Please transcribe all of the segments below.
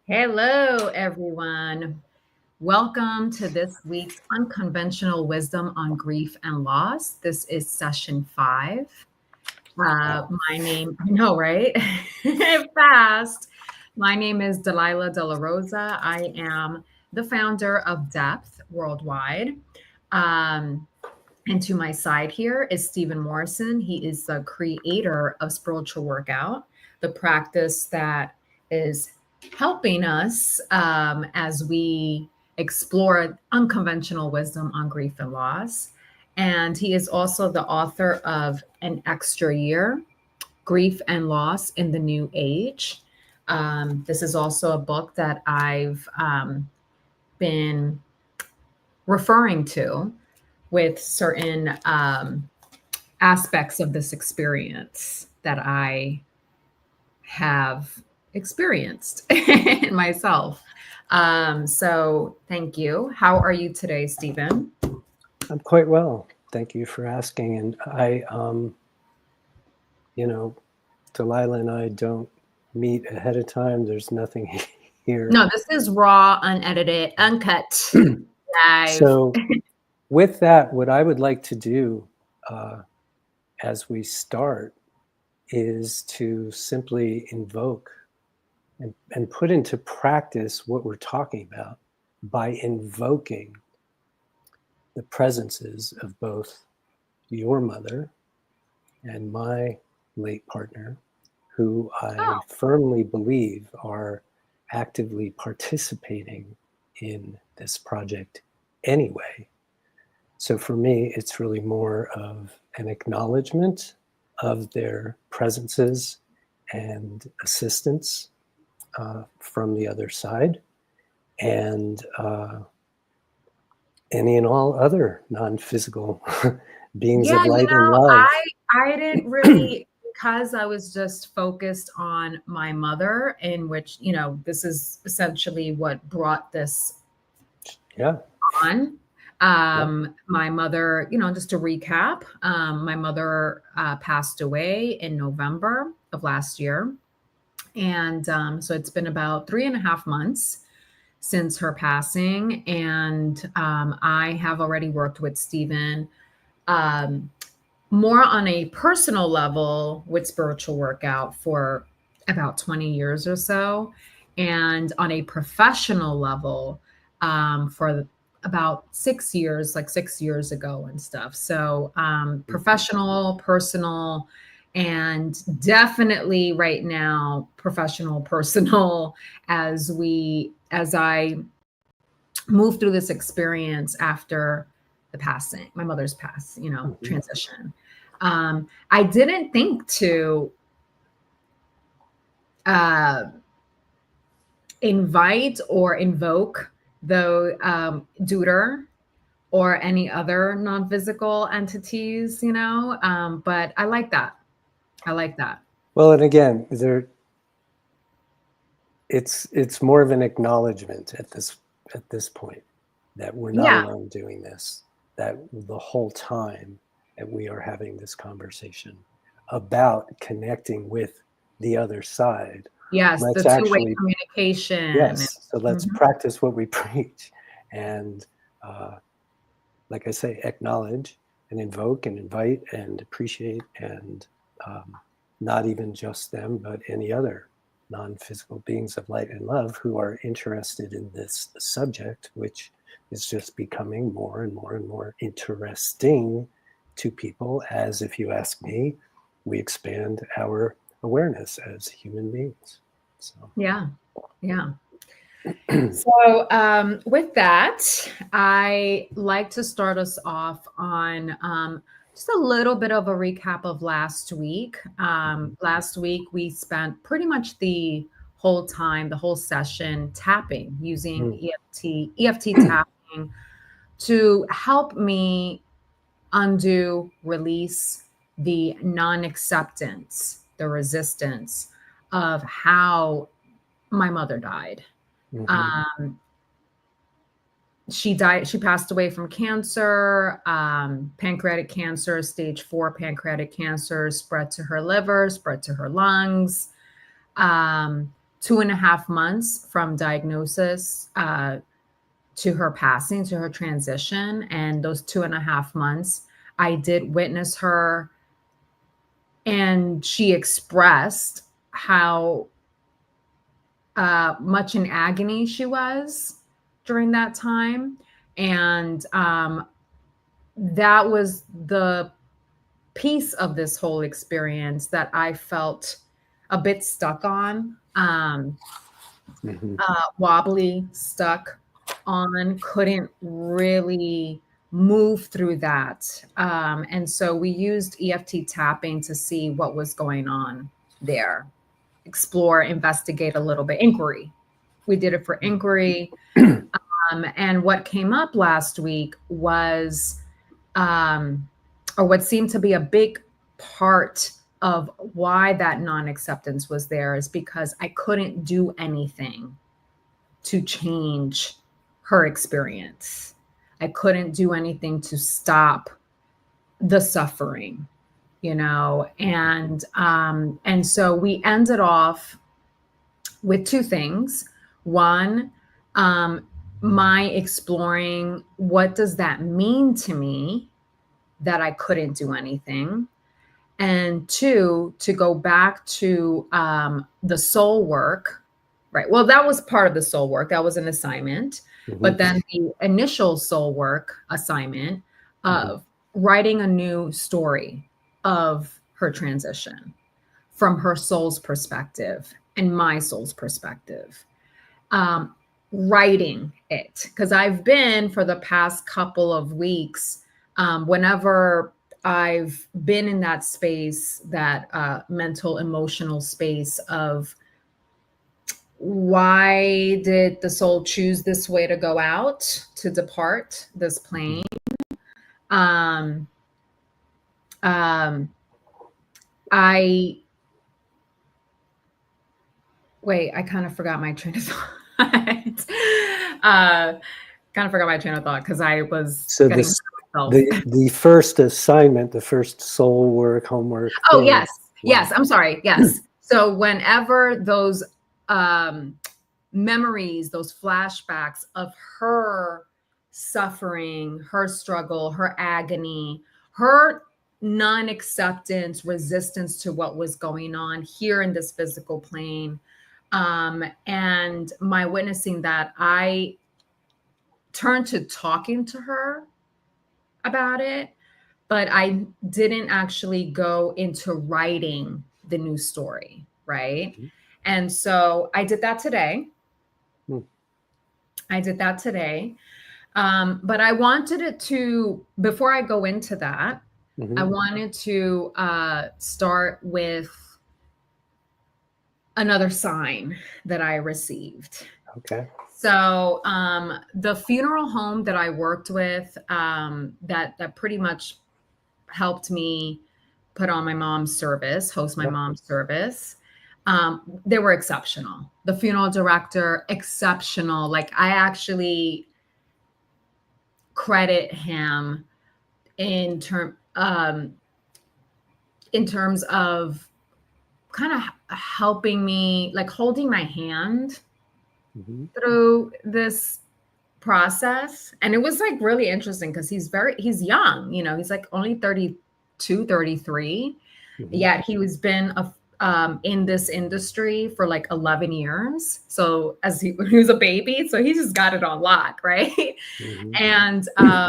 Hello, everyone. Welcome to this week's Unconventional Wisdom on Grief and Loss. This is session 5. My name, I know, right? Fast. My name is Delilah De La Rosa. I am the founder of Depth Worldwide. And to my side here is Steven Morrison. He is the creator of Spiritual Workout, the practice that is helping us as we explore unconventional wisdom on grief and loss. And he is also the author of An Extra Year, Grief and Loss in the New Age. This is also a book that I've been referring to with certain aspects of this experience that I have experienced in myself. So thank you. How are you today, Steven? I'm quite well. Thank you for asking. And I, Delilah and I don't meet ahead of time. There's nothing here. No, this is raw, unedited, uncut. Live. So with that, what I would like to do as we start is to simply invoke and put into practice what we're talking about by invoking the presences of both your mother and my late partner, who I firmly believe are actively participating in this project anyway. So for me, it's really more of an acknowledgement of their presences and assistance from the other side, and any and all other non-physical beings of light and love. I didn't really, because I was just focused on my mother, in which, this is essentially what brought this on. My mother, just to recap, my mother passed away in November of last year. And so it's been about 3.5 months since her passing. And I have already worked with Steven more on a personal level with Spiritual Workout for about 20 years or so. And on a professional level for about 6 years, like 6 years ago and stuff. So professional, personal, and definitely right now, professional, personal, as I move through this experience after the passing, my mother's pass, transition. I didn't think to invite or invoke the deuter or any other non-physical entities, but I like that. Well, and again, it's more of an acknowledgement at this point that we're not alone doing this, that the whole time that we are having this conversation about connecting with the other side. Yes, the two-way communication. Yes, so let's practice what we preach. And like I say, acknowledge and invoke and invite and appreciate, and not even just them, but any other non-physical beings of light and love who are interested in this subject, which is just becoming more and more and more interesting to people as, if you ask me, we expand our awareness as human beings. So yeah. So with that, I like to start us off on just a little bit of a recap of last week. Last week, we spent pretty much the whole session tapping, using EFT tapping to help me undo, release the non-acceptance, the resistance of how my mother died. She passed away from cancer, pancreatic cancer, stage 4 pancreatic cancer, spread to her liver, spread to her lungs. 2.5 months from diagnosis to her passing, to her transition. And those 2.5 months, I did witness her, and she expressed how much in agony she was during that time. And that was the piece of this whole experience that I felt a bit stuck on, wobbly, stuck on, couldn't really move through that. And so we used EFT tapping to see what was going on there, explore, investigate a little bit, inquiry. We did it for inquiry. And what came up last week was, or what seemed to be a big part of why that non-acceptance was there, is because I couldn't do anything to change her experience. I couldn't do anything to stop the suffering, and so we ended off with two things. One, my exploring, what does that mean to me that I couldn't do anything? And two, to go back to the soul work, right? Well, that was part of the soul work. That was an assignment. But then the initial soul work assignment of writing a new story of her transition from her soul's perspective and my soul's perspective. Writing it, because I've been, for the past couple of weeks, whenever I've been in that space, that mental, emotional space of, why did the soul choose this way to go out, to depart this plane? I kind of forgot my train of thought. Kind of forgot my train of thought because I was the first assignment, the first soul work, homework. Oh, yes. Yes. I'm sorry. Yes. So whenever those memories, those flashbacks of her suffering, her struggle, her agony, her non-acceptance, resistance to what was going on here in this physical plane, and my witnessing that, I turned to talking to her about it, but I didn't actually go into writing the new story, right? And so I did that today. But I wanted it to, before I go into that, I wanted to start with another sign that I received. Okay. So the funeral home that I worked with, that pretty much helped me put on my mom's service, host my mom's service, they were exceptional. The funeral director, exceptional. Like, I actually credit him in terms of kind of helping me, like holding my hand through this process. And it was like really interesting because he's young, he's like only 32, 33. Yet he was been in this industry for like 11 years. So he was a baby, so he just got it on lock, right? And I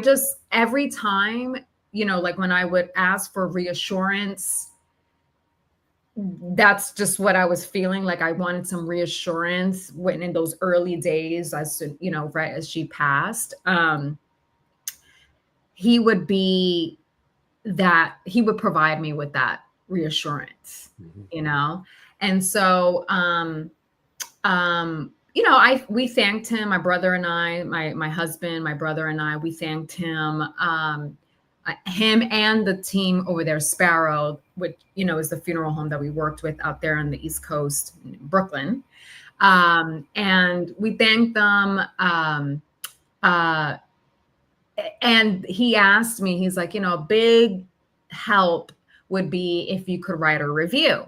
just, every time, like when I would ask for reassurance, that's just what I was feeling. Like I wanted some reassurance when in those early days, as right as she passed, he would provide me with that reassurance, And so, we thanked him, my brother and I, my husband, my brother and I, we thanked him, him and the team over there, Sparrow, which, is the funeral home that we worked with out there on the East Coast, in Brooklyn. And we thanked them. And he asked me, he's like, a big help would be if you could write a review.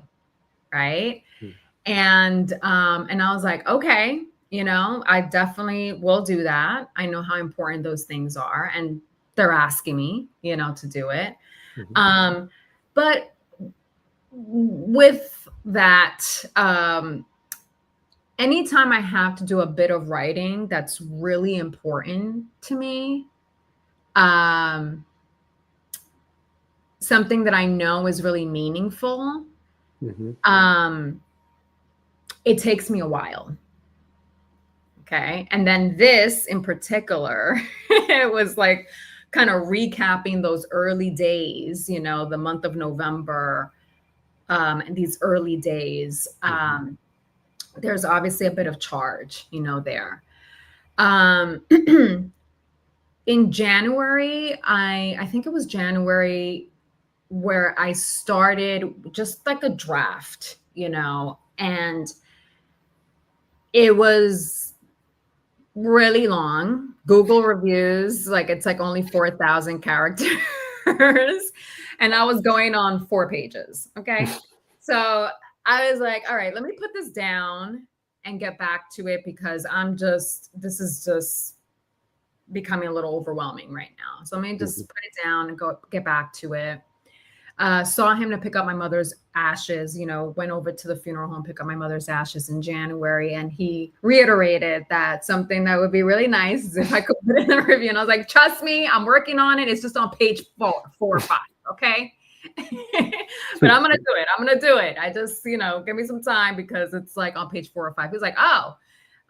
right? Mm. And I was like, okay, I definitely will do that. I know how important those things are, and they're asking me, to do it. Mhm. But with that, anytime I have to do a bit of writing that's really important to me, something that I know is really meaningful, Mhm. it takes me a while. Okay. And then this in particular, it was like kind of recapping those early days, the month of November, and these early days. Mhm. There's obviously a bit of charge, there. Um, in January, I think it was January where I started just like a draft, and it was really long. Google reviews, like it's like only 4,000 characters. And I was going on 4 pages. Okay. So I was like, all right, let me put this down and get back to it because this is just becoming a little overwhelming right now. So let me Mhm. just put it down and get back to it. Saw him to pick up my mother's ashes, went over to the funeral home, pick up my mother's ashes in January. And he reiterated that something that would be really nice is if I could put it in a review. And I was like, trust me, I'm working on it. It's just on page four or five. Okay. But I'm going to do it. I'm going to do it. I just, give me some time because it's like on page 4 or 5. He's like, oh,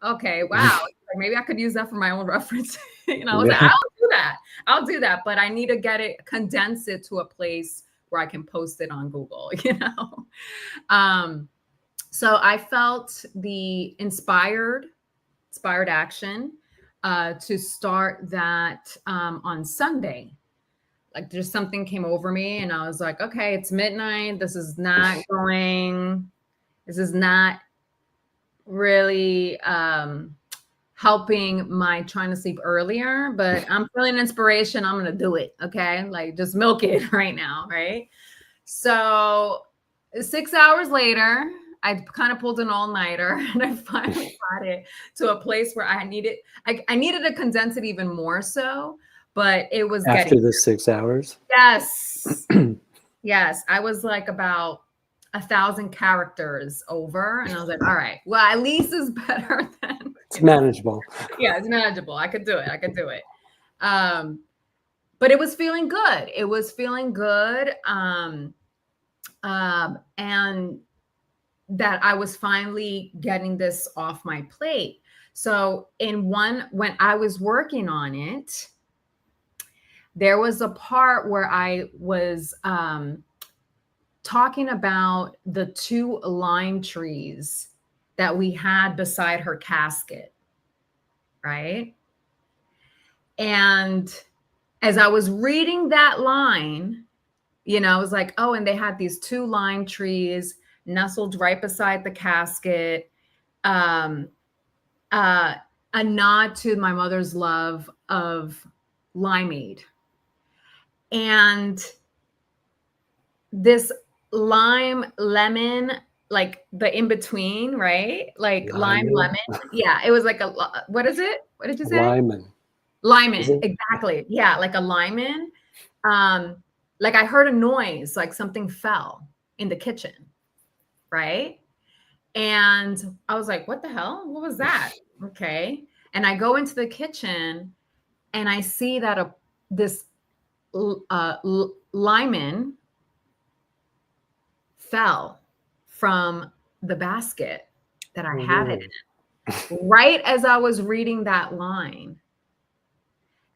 okay. Wow. Like, maybe I could use that for my own reference. I was like, Yeah. I'll do that. But I need to condense it to a place where I can post it on Google, So I felt the inspired action to start that on Sunday. Like just something came over me and I was like, okay, it's midnight. This is not really helping my trying to sleep earlier, but I'm feeling inspiration. I'm going to do it. Okay. Like just milk it right now. Right. So 6 hours later, I kind of pulled an all-nighter and I finally got it to a place where I needed to condense it even more so, but it was After getting the 6 hours? yes. Yes. I was like about 1,000 characters over. And I was like, all right, well, at least it's better than It's manageable. yeah, it's manageable. I could do it. But it was feeling good. It was feeling good. And that I was finally getting this off my plate. So when I was working on it, there was a part where I was talking about the 2 lime trees that we had beside her casket, right? And as I was reading that line, I was like, oh, and they had these 2 lime trees nestled right beside the casket. Um, a nod to my mother's love of limeade. And this lime lemon, like the in between, right? Like lime Lyman? lemon. Yeah, it was like what is it? What did you say? Lyman. Is Lyman, it? exactly. Yeah, like a lyman. Like I heard a noise, like something fell in the kitchen, right? And I was like, what the hell? What was that? Okay. And I go into the kitchen and I see that this lyman fell from the basket that I Oh, had it no. in, right as I was reading that line.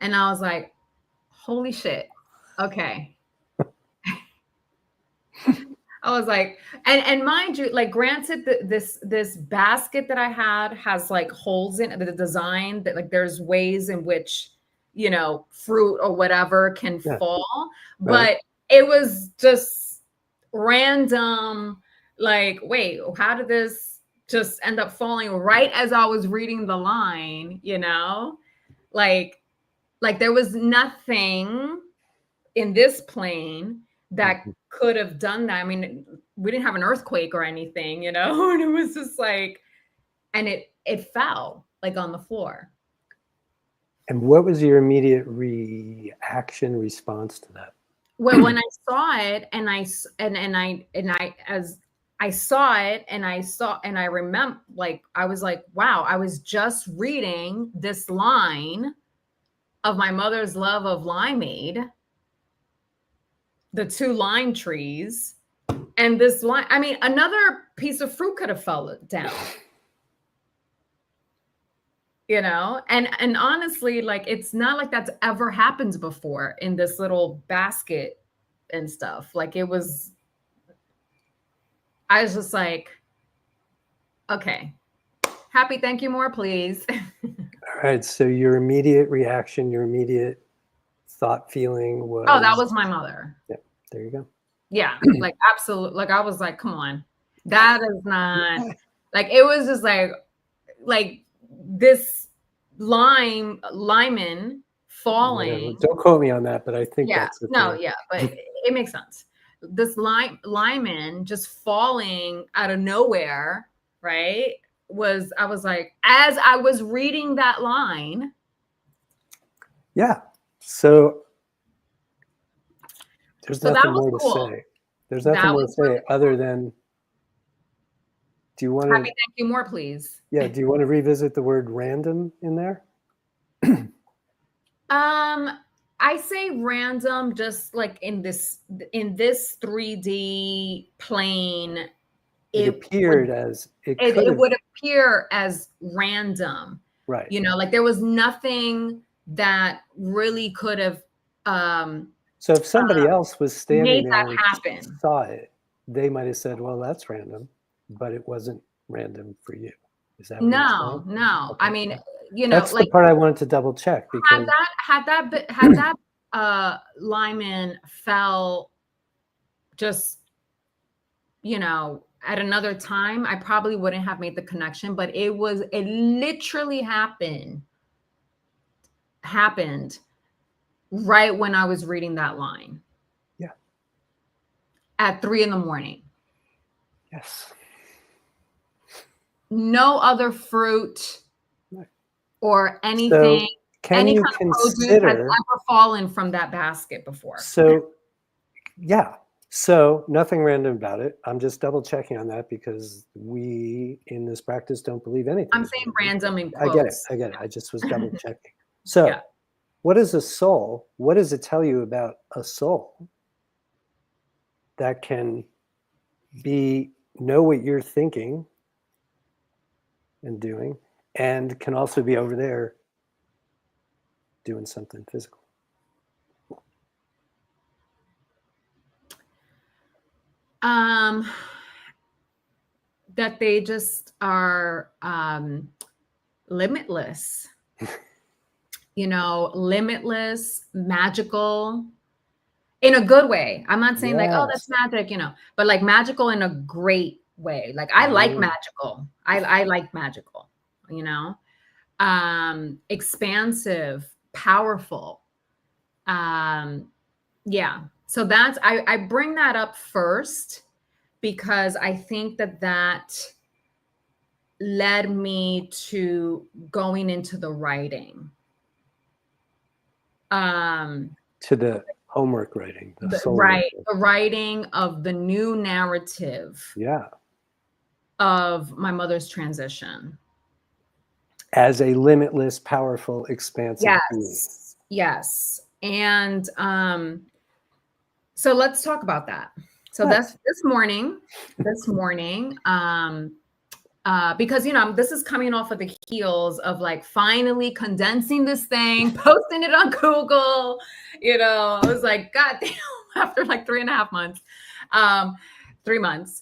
And I was like, holy shit. Okay. I was like, and mind you, like granted this basket that I had has like holes in it, the design that like there's ways in which, fruit or whatever can Yeah, fall, right. but it was just random, like, wait, how did this just end up falling right as I was reading the line, Like there was nothing in this plane that Mhm. could have done that. I mean, we didn't have an earthquake or anything, you know, and it was just like, and it fell like on the floor. And what was your immediate response to that? Well, when I saw it and I saw it and I remember, like, I was like, wow, I was just reading this line of my mother's love of limeade, the 2 lime trees, and this line, I mean, another piece of fruit could have fallen down. You know, and honestly, like, it's not like that's ever happened before in this little basket and stuff. Like, I was just like, okay, happy, thank you, more, please. All right. So your immediate reaction, your immediate thought, feeling was, Oh, that was my mother. Yeah, there you go. Yeah, like, absolutely. Like, I was like, come on, that is not, like, it was just like this lemon falling. Yeah, don't quote me on that, but I think that's the no, thing. yeah, but it makes sense. This lemon just falling out of nowhere, right? I was like, as I was reading that line. Yeah. So there's nothing more to say. There's nothing more to say other than, do you want to, happy, thank you, more, please. Yeah. Do you want to revisit the word random in there? I say random, just like in this 3D plane. It appeared it would appear as random. Right. You know, like, there was nothing that really could have. So if somebody else was standing there and happen. Saw it, they might have said, well, that's random, but it wasn't random for you. Is that what no? Okay. I mean, you know, that's like the part I wanted to double check, because had that lineman fell just, you know, at another time, I probably wouldn't have made the connection, but it literally happened right when I was reading that line. Yeah. At 3 a.m. Yes. No other fruit or anything. So can you consider has ever fallen from that basket before? So, yeah. So nothing random about it. I'm just double checking on that, because we in this practice don't believe anything. I'm saying random in quotes. I get it. I just was double checking. So yeah. What is a soul? What does it tell you about a soul that can know what you're thinking and doing, and can also be over there doing something physical? That they just are limitless. You know, limitless, magical, in a good way. I'm not saying like, oh, that's magic, you know, but like magical in a great way. Like, I like magical. I like magical, you know, expansive, powerful. Yeah. So that's, I bring that up first, because I think that led me to going into the writing. To the homework writing, the writing of the new narrative. Yeah. Of my mother's transition. As a limitless, powerful, expansive being. Yes. And so let's talk about that. So that's this morning, because, you know, this is coming off of the heels of like finally condensing this thing, posting it on Google. You know, I was like, God damn, after like 3.5 months, 3 months,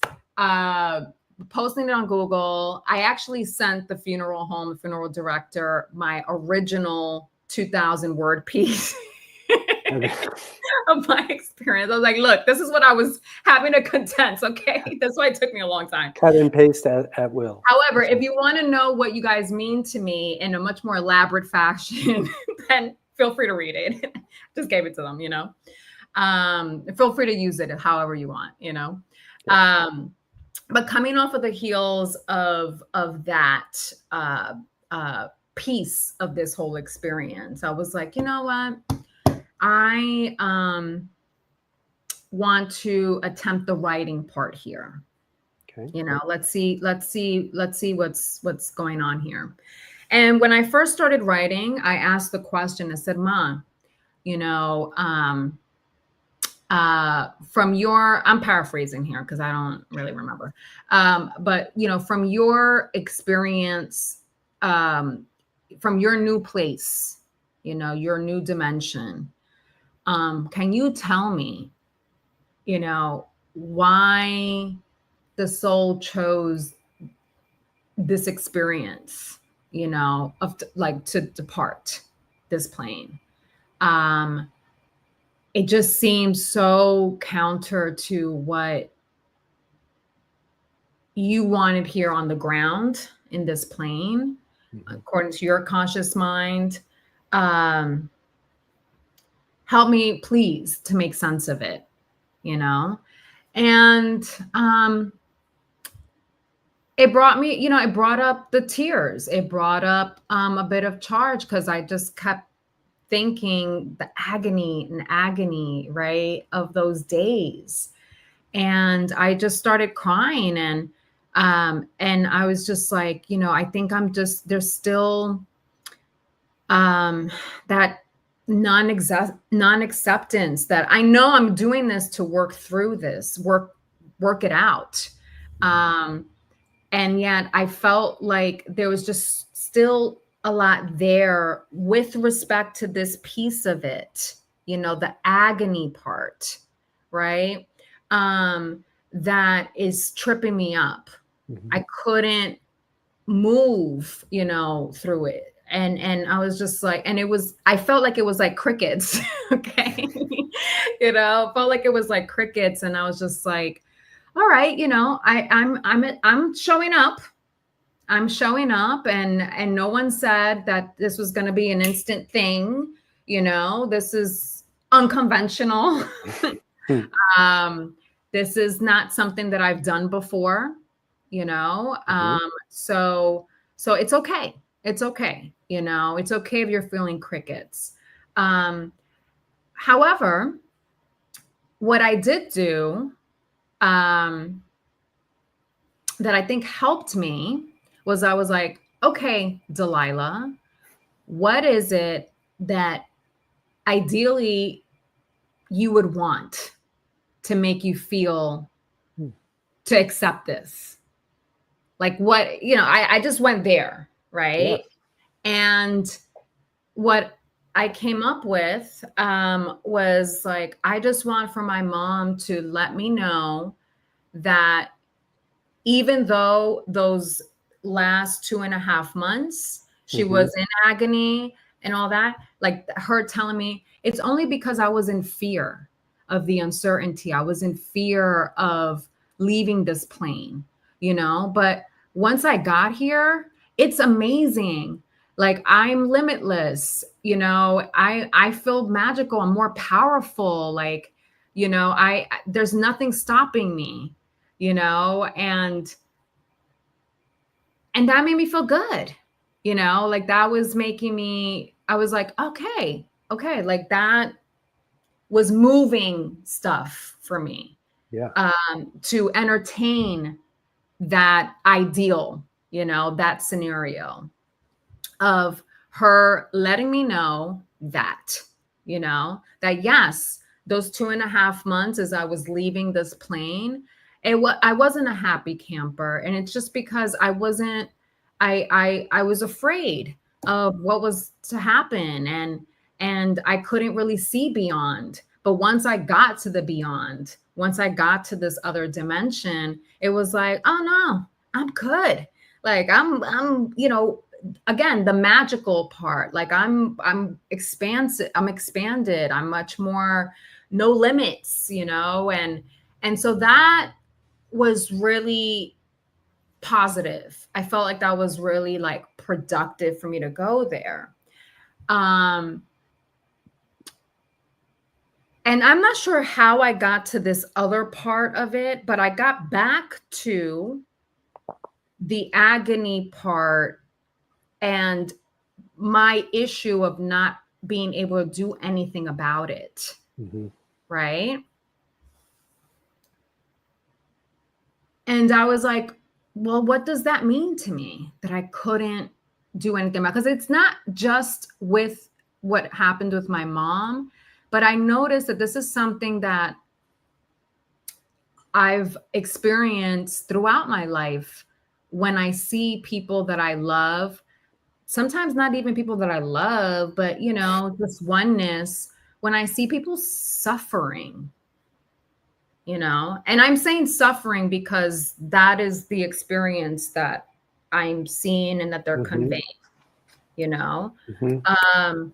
posting it on Google. I actually sent the funeral home, the funeral director, my original 2,000 word piece. Of my experience. I was like, look, this is what I was having to condense. Okay. That's why it took me a long time. Cut and paste at will. However, if you want to know what you guys mean to me in a much more elaborate fashion, then feel free to read it. Just gave it to them, you know? Feel free to use it however you want, you know. Yeah. But coming off of the heels of that piece of this whole experience, I was like, you know what, I want to attempt the writing part here. Okay. You know, let's see what's going on here. And when I first started writing, I asked the question, I said, Ma, you know, from your, I'm paraphrasing here because I don't really remember, but you know, from your experience, from your new place, you know, your new dimension, can you tell me, you know, why the soul chose this experience, you know, of like to depart this plane? Um, it just seems so counter to what you wanted here on the ground in this plane, according to your conscious mind. Um, help me, please, to make sense of it, you know? And it brought me, you know, it brought up the tears. It brought up a bit of charge because I just kept thinking the agony and agony, right, of those days. And I just started crying, and I was just like, you know, I think I'm just, there's still that non-acceptance that I know I'm doing this to work through this, work it out. And yet I felt like there was just still a lot there with respect to this piece of it, you know, the agony part, right? That is tripping me up. I couldn't move, you know, through it. And I was just like, and it was, I felt like it was like crickets. Okay. You know, felt like it was like crickets. And I was just like, all right, you know, I'm showing up. I'm showing up, and no one said that this was going to be an instant thing. You know, this is unconventional. This is not something that I've done before, you know. So it's okay. It's okay. You know, it's okay if you're feeling crickets. However, what I did do, that I think helped me, was I was like, okay, Delilah, what is it that ideally you would want to make you feel to accept this? Like what, you know, I just went there, right? Yeah. And what I came up with was like, I just want for my mom to let me know that even though those last 2.5 months, she was in agony and all that, like her telling me it's only because I was in fear of the uncertainty. I was in fear of leaving this plane, you know, but once I got here, it's amazing. Like I'm limitless, you know, I feel magical. I'm more powerful. Like, you know, there's nothing stopping me, you know, and that made me feel good, you know, like that was making me, I was like, okay, like that was moving stuff for me. Yeah. To entertain that ideal, you know, that scenario of her letting me know that, you know, that yes, those 2.5 months as I was leaving this plane, I wasn't a happy camper. And it's just because I wasn't, I was afraid of what was to happen, and I couldn't really see beyond. But once I got to the beyond, once I got to this other dimension, it was like, oh no, I'm good. Like you know, again, the magical part, like I'm expansive, I'm expanded, I'm much more no limits, you know, and so that was really positive. I felt like that was really like productive for me to go there. And I'm not sure how I got to this other part of it, but I got back to the agony part and my issue of not being able to do anything about it. Mm-hmm. Right. And I was like, well, what does that mean to me that I couldn't do anything about? Because it's not just with what happened with my mom, but I noticed that this is something that I've experienced throughout my life when I see people that I love, sometimes not even people that I love, but this oneness, when I see people suffering, and I'm saying suffering because that is the experience that I'm seeing and that they're Mm-hmm. conveying, Mm-hmm.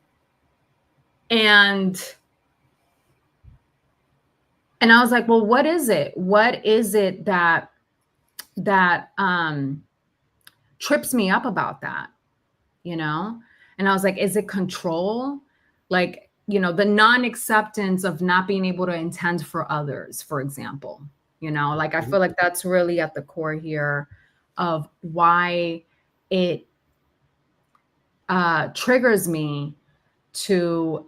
And I was like, well, what is it? What is it that trips me up about that? And I was like, is it control? Like, the non-acceptance of not being able to intend for others, for example, like I feel like that's really at the core here of why it triggers me to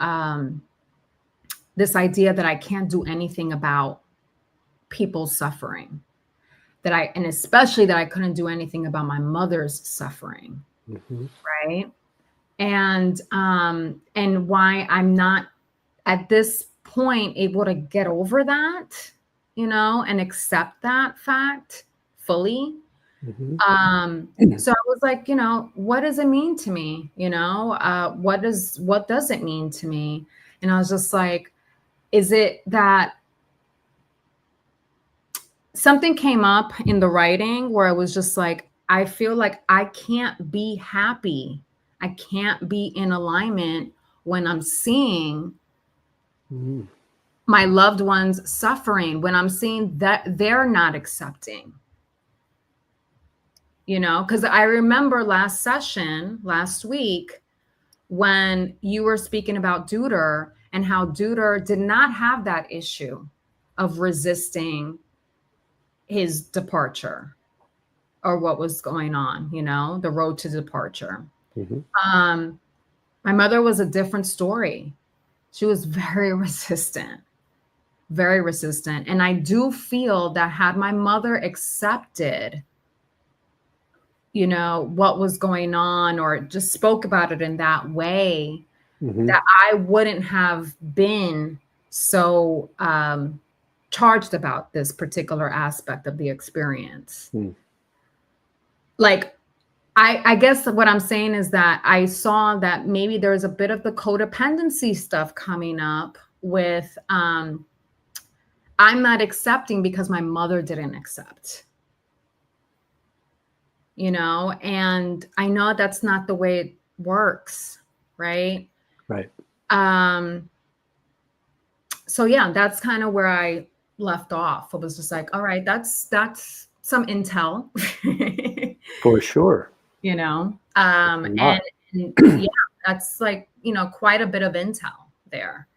this idea that I can't do anything about people's suffering, and especially that I couldn't do anything about my mother's suffering. Mm-hmm. Right. And why I'm not at this point able to get over that, and accept that fact fully. Mm-hmm. So I was like, what does it mean to me? What does it mean to me? And I was just like, is it that something came up in the writing where I was just like, I feel like I can't be happy. I can't be in alignment when I'm seeing Mm-hmm. my loved ones suffering, when I'm seeing that they're not accepting, because I remember last week, when you were speaking about Deuter and how Deuter did not have that issue of resisting his departure or what was going on, the road to departure. Mm-hmm. My mother was a different story. She was very resistant, very resistant. And I do feel that had my mother accepted, what was going on or just spoke about it in that way, Mm-hmm. that I wouldn't have been so charged about this particular aspect of the experience. Mm. Like, I guess what I'm saying is that I saw that maybe there's a bit of the codependency stuff coming up with I'm not accepting because my mother didn't accept, and I know that's not the way it works, right? Right. So yeah, that's kind of where I left off. It was just like, all right, that's some intel. For sure. And yeah, that's like, quite a bit of intel there.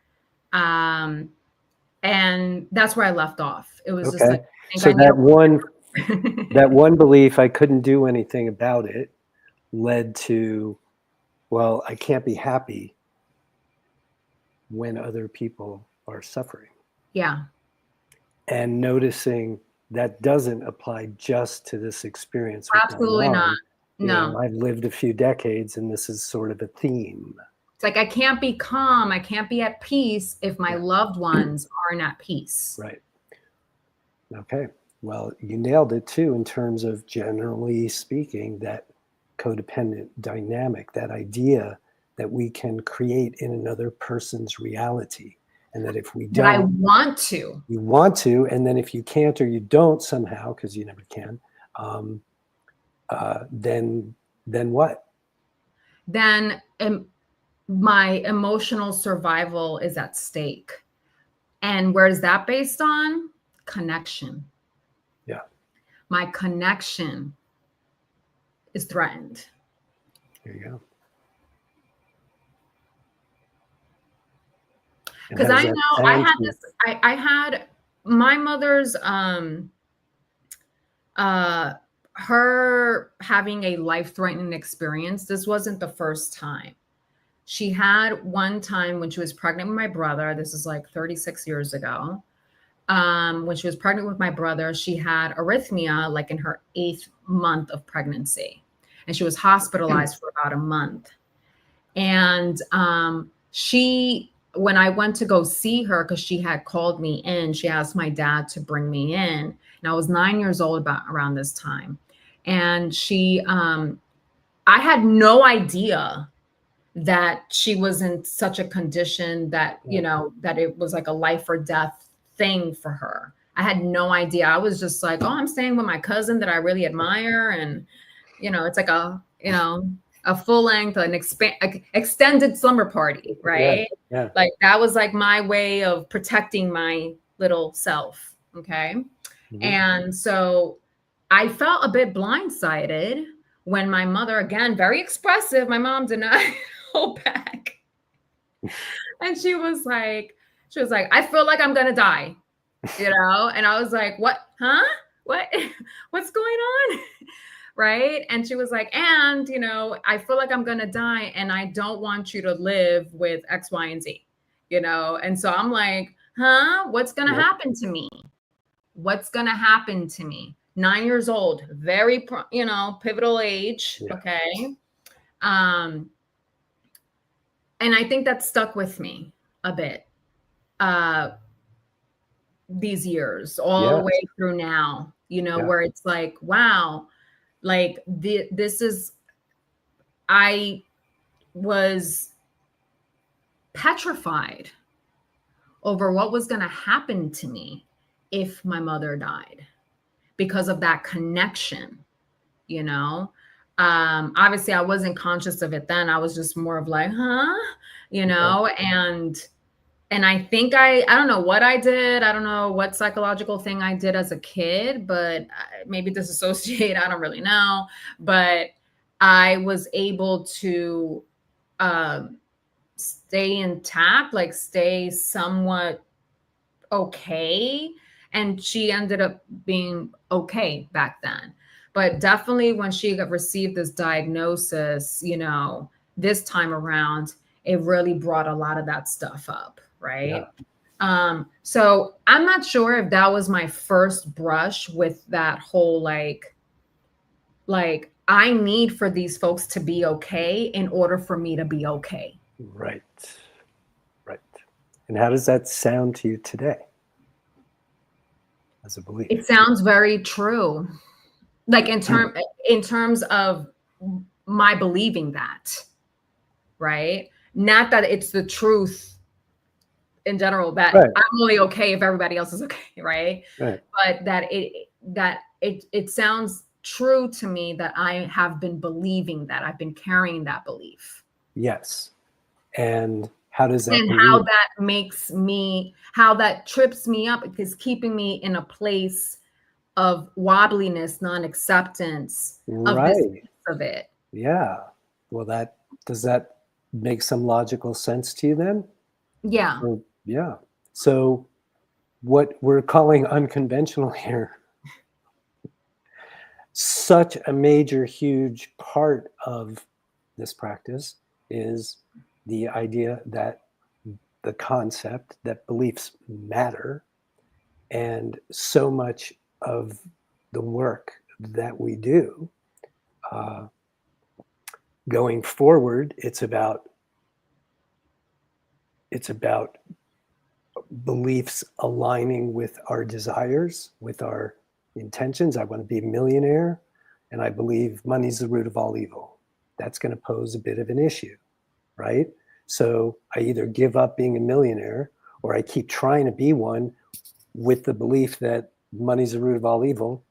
And that's where I left off. It was just Okay. like, I think So I need that one belief, I couldn't do anything about it, led to, well, I can't be happy when other people are suffering. Yeah. And noticing that doesn't apply just to this experience with Absolutely my not. mom. No. I've lived a few decades and this is sort of a theme. It's like, I can't be calm, I can't be at peace if my loved ones aren't at peace. Right. Okay. Well, you nailed it too, in terms of, generally speaking, that codependent dynamic, that idea that we can create in another person's reality. And that if we But I don't, want to. you want to, and then if you can't or you don't somehow, because you never can, then what? Then my emotional survival is at stake. And where is that based on? Connection. Yeah. My connection is threatened. There you go. And Because how does I that know I sound had to you? this, I had my mother's, uh, her having a life-threatening experience. This wasn't the first time. She had one time when she was pregnant with my brother. This is like 36 years ago. When she was pregnant with my brother, she had arrhythmia like in her 8th month of pregnancy. And she was hospitalized for about a month. And when I went to go see her, because she had called me in, she asked my dad to bring me in. And I was 9 years old about around this time. And I had no idea that she was in such a condition that, that it was like a life or death thing for her. I had no idea. I was just like, oh, I'm staying with my cousin that I really admire. And, it's like a full length, extended slumber party, Yeah, right? yeah. Like that was like my way of protecting my little self. Okay. Mhm. And so I felt a bit blindsided when my mother, again, very expressive, my mom did not hold back. And she was like, I feel like I'm gonna die, And I was like, what? Huh? What? What's going on? Right? And she was like, and I feel like I'm gonna die, and I don't want you to live with X, Y, and Z, And so I'm like, huh? What's gonna Yep. happen to me? What's gonna happen to me? 9 years old, very pivotal age. Yeah. Okay. Um, and I think that stuck with me a bit. These years, all the Yes. way through now, Yeah. where it's like, wow, like this is, I was petrified over what was going to happen to me if my mother died because of that connection, you know? Obviously I wasn't conscious of it then. I was just more of like, huh, Yeah. and I think I don't know what I did. I don't know what psychological thing I did as a kid, but maybe disassociate. I don't really know. But I was able to stay intact, like stay somewhat okay. And she ended up being okay back then. But definitely when she got received this diagnosis, this time around, it really brought a lot of that stuff up, Yeah. right? So I'm not sure if that was my first brush with that whole like I need for these folks to be okay in order for me to be okay. Right. Right. And how does that sound to you today as a belief? It sounds very true. Like in terms of my believing that, right? Not that it's the truth in general, that Right. I'm only okay if everybody else is okay, right? Right. But it sounds true to me that I have been believing that. I've been carrying that belief. Yes. And how does that And how belief? that how that trips me up is keeping me in a place of wobbliness, non-acceptance of this Right. piece of it. Yeah. Well, does that make some logical sense to you then? Yeah. Or, yeah. So what we're calling unconventional here, such a major, huge part of this practice is the idea that the concept that beliefs matter, and so much of the work that we do uh, going forward, it's about beliefs aligning with our desires, with our intentions. I want to be a millionaire, and I believe money's the root of all evil. That's going to pose a bit of an issue, right? So I either give up being a millionaire, or I keep trying to be one with the belief that money's the root of all evil,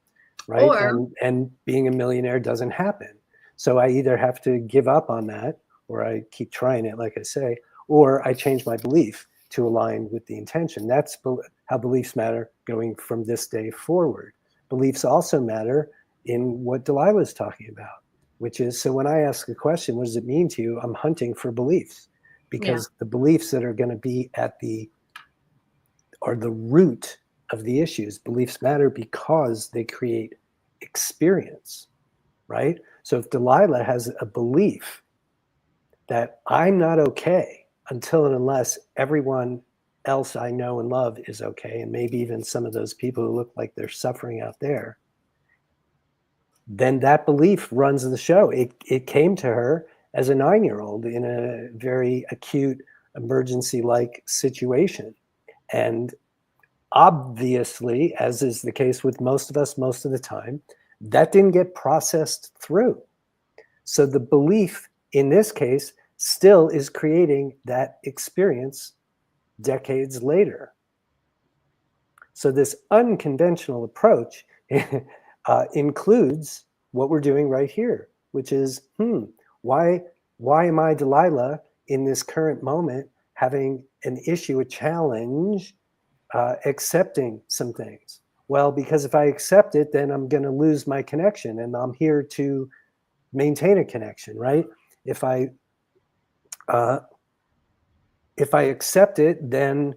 right? Or And being a millionaire doesn't happen. So I either have to give up on that, or I keep trying it, like I say, or I change my belief to align with the intention. That's how beliefs matter going from this day forward. Beliefs also matter in what Delilah was talking about, which is, so when I ask a question, what does it mean to you? I'm hunting for beliefs, because the beliefs that are going to be at the root of the issues. Beliefs matter because they create experience, right? So if Delilah has a belief that I'm not okay until and unless everyone else I know and love is okay, and maybe even some of those people who look like they're suffering out there, then that belief runs the show. It came to her as a 9-year-old in a very acute emergency-like situation. And obviously, as is the case with most of us most of the time, that didn't get processed through. So the belief in this case still is creating that experience decades later. So this unconventional approach includes what we're doing right here, which is, why am I, Delilah, in this current moment having an issue, a challenge, accepting some things? Well, because if I accept it, then I'm going to lose my connection, and I'm here to maintain a connection, right? If I accept it, then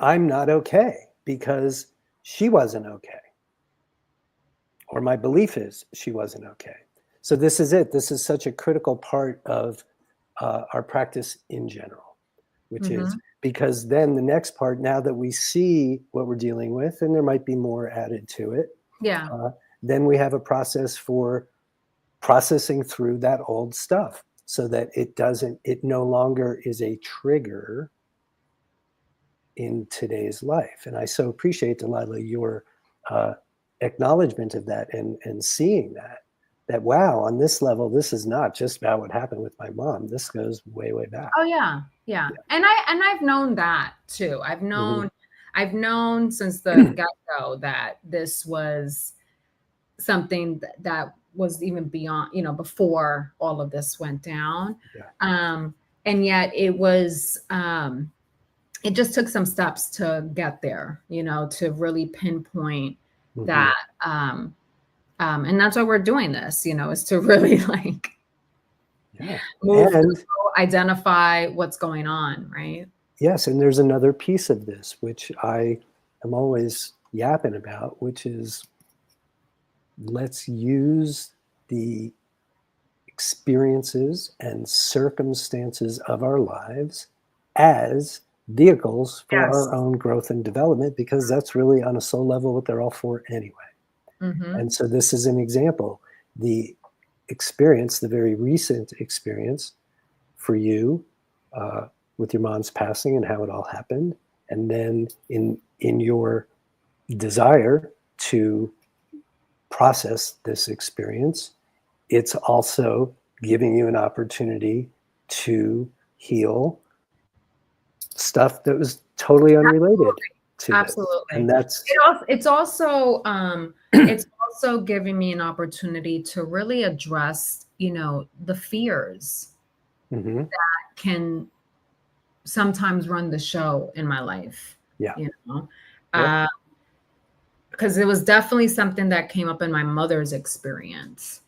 I'm not okay because she wasn't okay, or my belief is she wasn't okay. So this is it. This is such a critical part of our practice in general, which is because then the next part, now that we see what we're dealing with, and there might be more added to it, then we have a process for processing through that old stuff so that it no longer is a trigger in today's life. And I so appreciate, Delilah, your acknowledgement of that and seeing that, wow, on this level, this is not just about what happened with my mom. This goes way, way back. Oh yeah. And I've known that too. I've known since the get-go that this was something that was even beyond, before all of this went down. And yet it was, it just took some steps to get there, to really pinpoint that. And that's why we're doing this, is to really move through, identify what's going on, right? Yes, and there's another piece of this, which I am always yapping about, which is let's use the experiences and circumstances of our lives as vehicles for our own growth and development, because that's really on a soul level what they're all for anyway. And so this is an example. The experience, the very recent experience for you with your mom's passing and how it all happened, and then in your desire to process this experience, it's also giving you an opportunity to heal stuff that was totally unrelated to this. And that's it's also giving me an opportunity to really address, the fears that can sometimes run the show in my life. Because it was definitely something that came up in my mother's experience,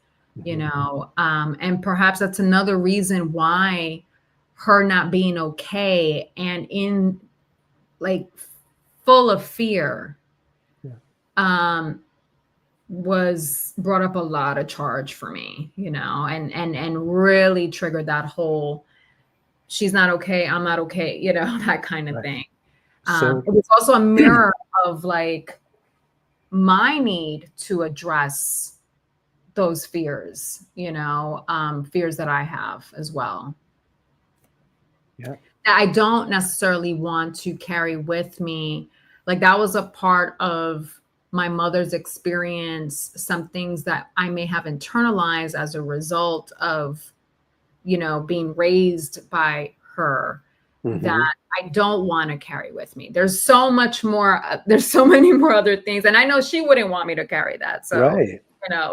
and perhaps that's another reason why her not being okay and in full of fear was brought up a lot of charge for me, and really triggered that whole she's not okay, I'm not okay, that kind of thing. So it was also a mirror of my need to address those fears, fears that I have as well. That I don't necessarily want to carry with me. That was a part of my mother's experience, some things that I may have internalized as a result of, being raised by her that I don't want to carry with me. There's so much more, there's so many more other things. And I know she wouldn't want me to carry that. So,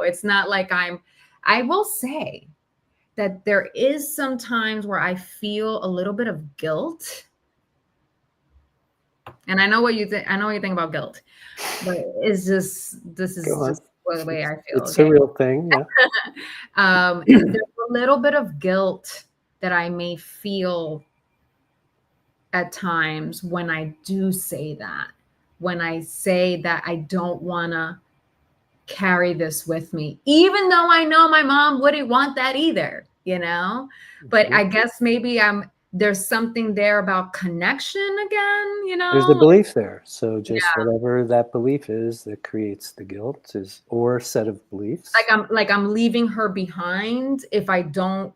it's not like I will say that there is some times where I feel a little bit of guilt. And I know what you think. I know what you think about guilt, but this is just the way I feel. It's a real thing. There's a little bit of guilt that I may feel at times when I do say that, when I say that I don't want to carry this with me, even though I know my mom wouldn't want that either, you know? But I guess maybe there's something there about connection again, you There's a know? belief there. So just Yeah. whatever that belief is that creates the guilt or set of beliefs. Like I'm leaving her behind if I don't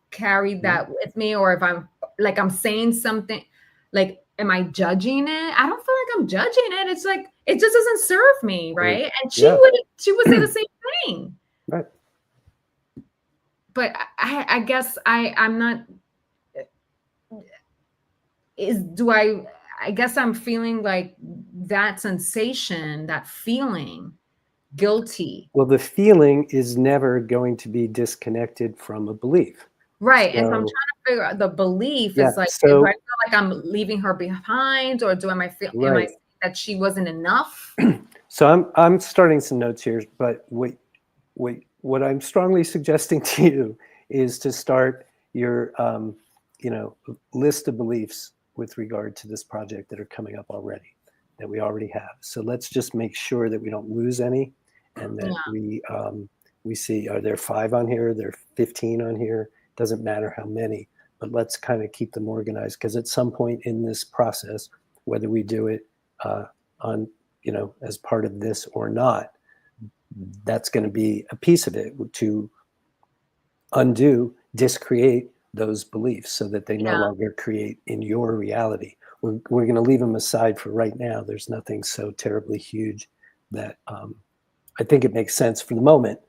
carry that with me, or if I'm saying something, like, am I judging it? I don't feel like I'm judging it. It's like it just doesn't serve me, right? And she Yeah. would say the same thing. Right. But I guess I'm not I guess I'm feeling like that sensation, that feeling guilty. Well, the feeling is never going to be disconnected from a belief. Right. And so I'm trying So, to figure out the belief yeah. is like, do I So, feel like I'm leaving her behind, or am I right. saying that she wasn't enough? So I'm starting some notes here, but what I'm strongly suggesting to you is to start your list of beliefs with regard to this project that are coming up already, that we already have. So let's just make sure that we don't lose any, and that we see, are there 5 on here? There are 15 on here. Doesn't matter how many, but let's kind of keep them organized, because at some point in this process, whether we do it on as part of this or not, that's going to be a piece of it, to discreate those beliefs so that they no longer create in your reality. We're going to leave them aside for right now. There's nothing so terribly huge that I think it makes sense for the moment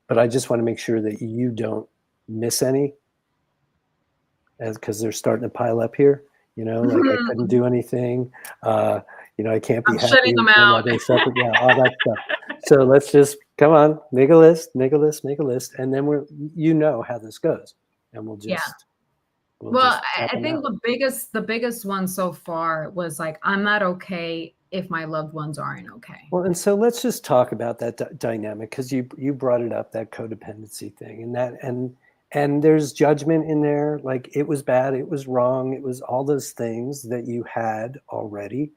but I just want to make sure that you don't miss any, because they're starting to pile up here. Like, I couldn't do anything. I can't be I'm happy shutting them when out. others suffer. Yeah, all that stuff. So let's just come on, make a list, and then how this goes, and we'll just Well, tap I them think out. the biggest one so far was like, I'm not okay if my loved ones aren't okay. Well, and so let's just talk about that dynamic, because you brought it up, that codependency thing, and there's judgment in there, like it was bad, it was wrong, it was all those things that you had already,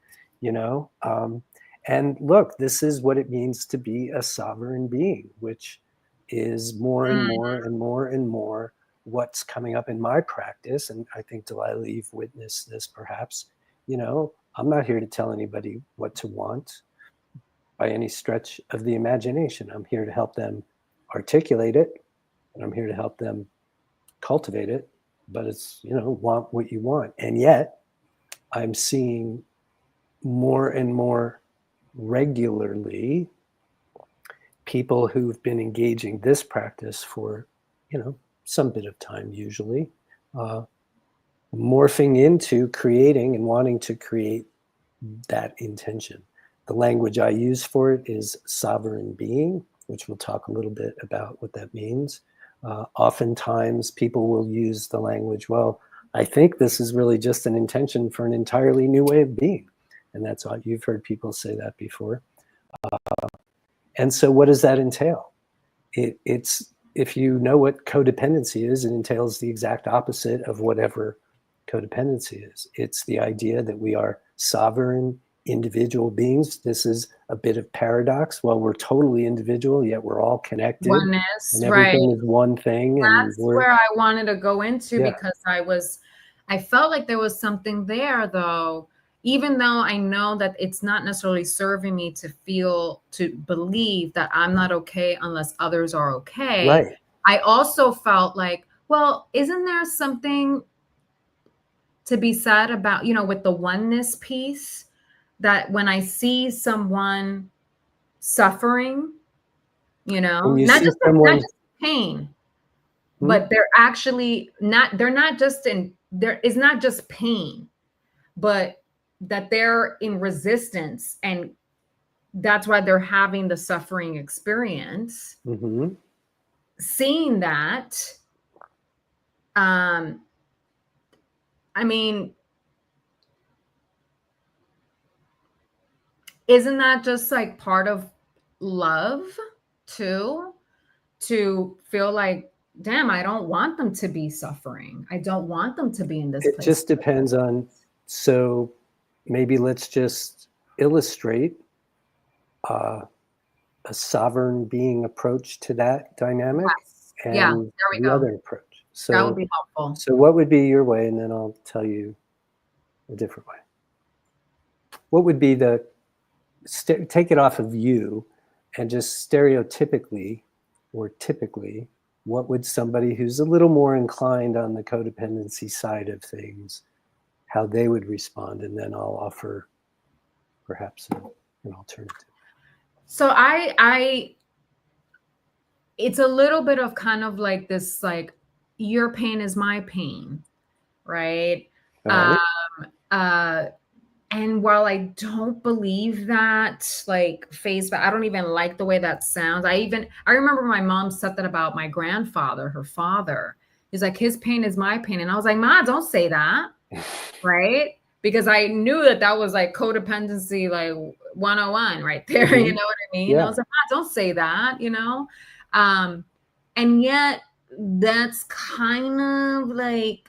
and look, this is what it means to be a sovereign being, which is more and more and more and more what's coming up in my practice. And I think, Delilah, you've witnessed this perhaps. I'm not here to tell anybody what to want by any stretch of the imagination. I'm here to help them articulate it, and I'm here to help them cultivate it. But it's, want what you want. And yet I'm seeing more and more regularly people who've been engaging this practice for, some bit of time, usually, morphing into creating and wanting to create that intention. The language I use for it is sovereign being, which we'll talk a little bit about what that means. Oftentimes people will use the language, well, I think this is really just an intention for an entirely new way of being. And that's all. You've heard people say that before. And so what does that entail? It's, if you know what codependency is, it entails the exact opposite of whatever codependency is. It's the idea that we are sovereign individual beings. This is a bit of paradox. Well, we're totally individual, yet we're all connected. Oneness, and everything is one thing. And that's where I wanted to go into, Yeah. because I felt like there was something there, though, even though I know that it's not necessarily serving me to believe that I'm not okay unless others are okay. Right. I also felt like, well, isn't there something to be said about, with the oneness piece, that when I see someone suffering, When you not see just someone, pain, but they're actually there is not just pain, but that they're in resistance, and that's why they're having the suffering experience. Seeing that, I mean, isn't that just like part of love too? To feel like damn, I don't want them to be suffering. I don't want them to be in this It place. just depends on, so maybe let's just illustrate a sovereign being approach to that dynamic Yes. Yeah, and there we the go. other approach. That would So, be helpful. so what would be your way? And then I'll tell you a different way. What would be take it off of you and just stereotypically or typically, what would somebody who's a little more inclined on the codependency side of things, how they would respond? And then I'll offer perhaps an alternative. So it's a little bit of kind of like this, like, your pain is my pain, right? All right. Uh, and while I don't believe that, like, face, but I don't even like the way that sounds. I remember my mom said that about my grandfather, her father. He's like, his pain is my pain. And I was like, Ma, don't say that. Right. Because I knew that that was like codependency, like 101 right there. Mm-hmm. You know what I mean? I Yeah. was like, Ma, don't say that, you know? Um, and yet that's kind of like,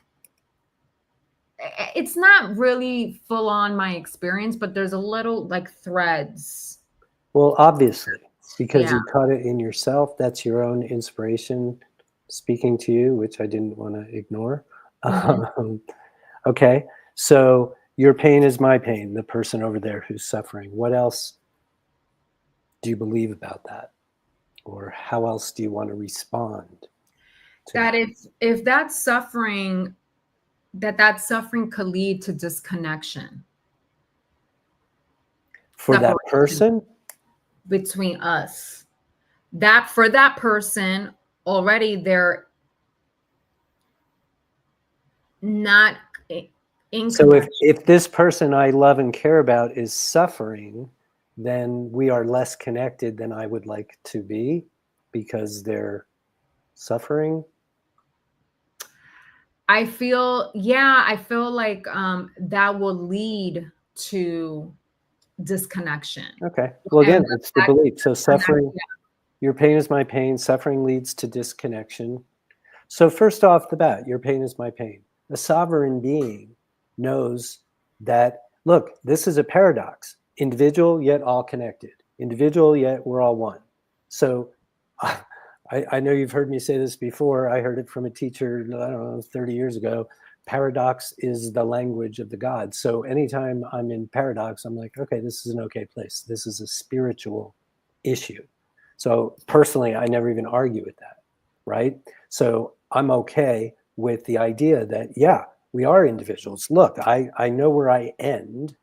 it's not really full on my experience, but there's a little like threads. Well, obviously, because Yeah. you caught it in yourself. That's your own inspiration speaking to you, which I didn't want to ignore. Mhm. Okay. So your pain is my pain, the person over there who's suffering. What else do you believe about that? Or how else do you want to respond to That that? if that's suffering, that suffering could lead to disconnection, For that separation person? between us. That for that person already they're not in So if, connection. if this person I love and care about is suffering, then we are less connected than I would like to be because they're suffering. I feel like that will lead to disconnection. Okay. Well, And again, it's the that belief. So disconnect, suffering, your pain is my pain. Suffering leads to disconnection. So first off the bat, your pain is my pain. A sovereign being knows that, look, this is a paradox. Individual, yet all connected. Individual, yet we're all one. So I know you've heard me say this before. I heard it from a teacher, I don't know, 30 years ago. Paradox is the language of the gods. So anytime I'm in paradox, I'm like, okay, this is an okay place. This is a spiritual issue. So personally, I never even argue with that, right? So I'm okay with the idea that, yeah, we are individuals. Look, I know where I end.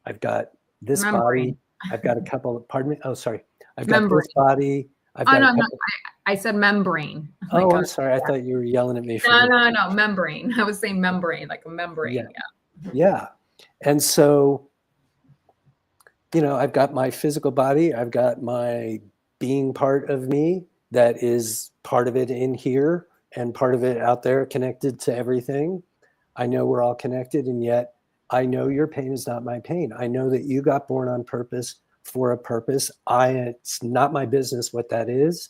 I've got this body. membrane, I've got a couple of, pardon me. Oh, sorry. I've got this membrane. body. I've Oh got a no, no, couple. I said membrane. Like Oh, I'm sorry. I thought you were yelling at me for no, the. no, no, membrane. I was saying membrane, like a Yeah. membrane. Yeah. Yeah. And so, I've got my physical body. I've got my being part of me that is part of it in here and part of it out there connected to everything. I know we're all connected, and yet I know your pain is not my pain. I know that you got born on purpose for a purpose. It's not my business what that is.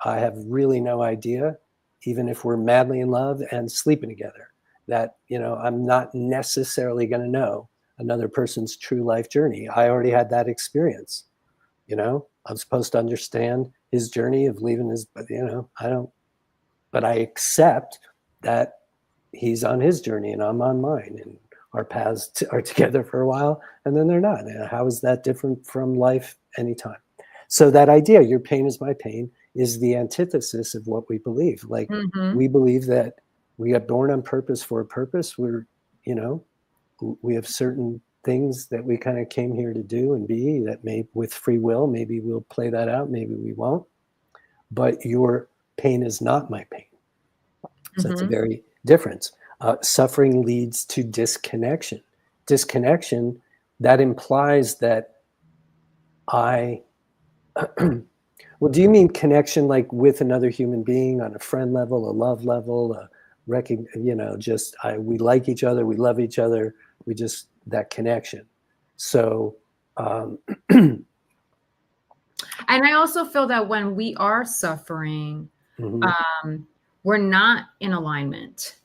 I have really no idea, even if we're madly in love and sleeping together, that, I'm not necessarily going to know another person's true life journey. I already had that experience. I'm supposed to understand his journey of leaving his, I don't, but I accept that he's on his journey and I'm on mine, and our paths are together for a while and then they're not. And how is that different from life anytime? So that idea, your pain is my pain, is the antithesis of what we believe. Like, Mm-hmm. we believe that we got born on purpose for a purpose. We have certain things that we kind of came here to do and be, that may, with free will, maybe we'll play that out, maybe we won't. But your pain is not my pain. So it's a Mm-hmm. very difference. Suffering leads to disconnection. Disconnection, that implies that I, well, do you mean connection like with another human being on a friend level, a love level, we like each other, we love each other, we just, that connection. So, And I also feel that when we are suffering, mhm, um, we're not in alignment.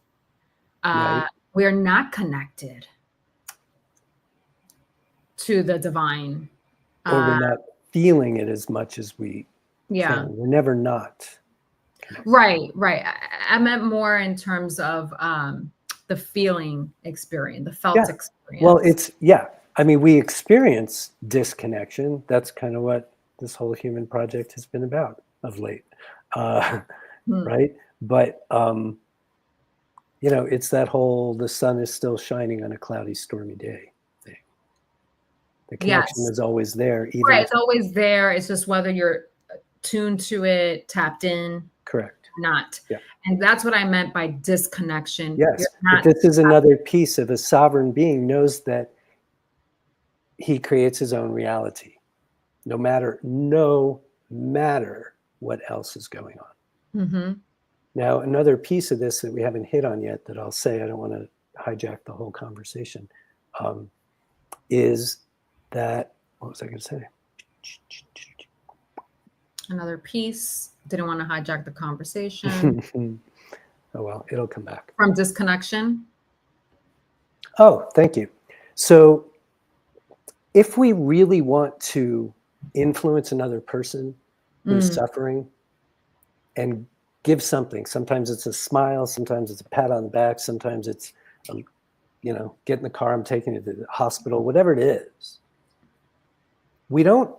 Right. We're not connected to the divine. Or we're not feeling it as much as we Yeah. can. We're never not connected. Right. I meant more in terms of the feeling experience, the felt experience. Well, I mean, we experience disconnection. That's kind of what this whole human project has been about of late. Right? But, it's that whole the sun is still shining on a cloudy, stormy day thing. The connection is always there. Right, it's always there. It's just whether you're tuned to it, tapped in. Correct. Not. Yeah. And that's what I meant by disconnection. Yes, but this is another piece of a sovereign being knows that he creates his own reality, no matter what else is going on. Mm-hmm. Now, another piece of this that we haven't hit on yet that I'll say, I don't want to hijack the whole conversation, is that, what was I going to say? Another piece, didn't want to hijack the conversation. Oh, well, it'll come back. From disconnection? Oh, thank you. So if we really want to influence another person who's suffering and give something, sometimes it's a smile, sometimes it's a pat on the back, sometimes it's, get in the car, I'm taking you to the hospital, whatever it is. We don't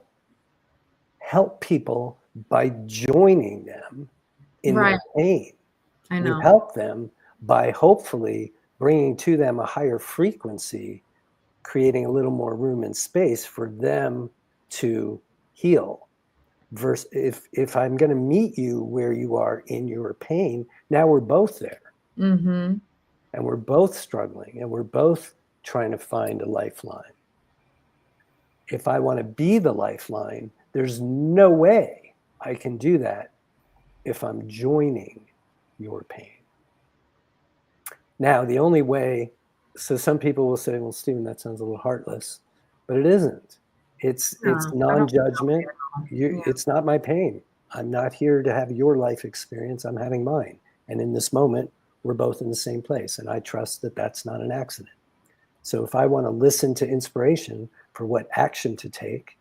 help people by joining them in their pain. I know. We help them by hopefully bringing to them a higher frequency, creating a little more room and space for them to heal. Versus if I'm going to meet you where you are in your pain, now we're both there. Mm-hmm. And we're both struggling and we're both trying to find a lifeline. If I want to be the lifeline, there's no way I can do that if I'm joining your pain. Now, the only way, so some people will say, well, Steven, that sounds a little heartless, but it isn't. It's non-judgment. It's not my pain. I'm not here to have your life experience. I'm having mine. And in this moment, we're both in the same place. And I trust that that's not an accident. So if I want to listen to inspiration for what action to take,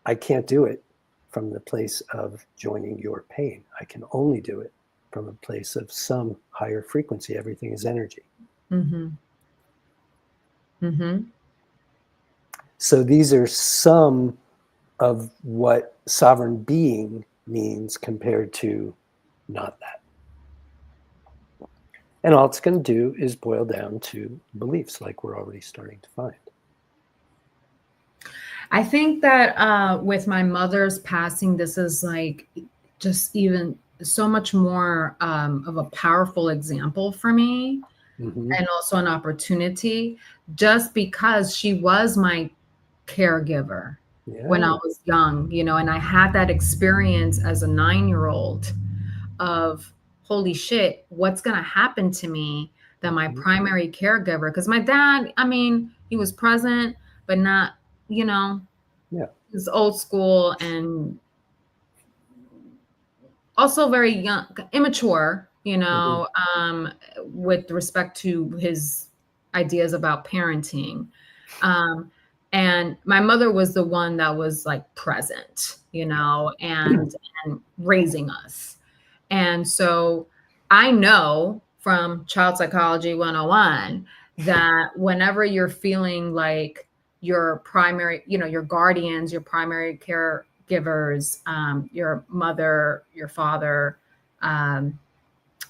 I can't do it from the place of joining your pain. I can only do it from a place of some higher frequency. Everything is energy. Mm-hmm. Mm-hmm. So these are some of what sovereign being means compared to not that. And all it's going to do is boil down to beliefs like we're already starting to find. I think that with my mother's passing, this is like just even so much more of a powerful example for me, and also an opportunity, just because she was my caregiver when I was young, and I had that experience as a 9-year-old of, holy shit, what's going to happen to me that my primary caregiver, because my dad, I mean, he was present, but not, he's old school and also very young, immature, with respect to his ideas about parenting. And my mother was the one that was like present, and raising us. And so I know from Child Psychology 101 that whenever you're feeling like your primary, your guardians, your primary caregivers, your mother, your father,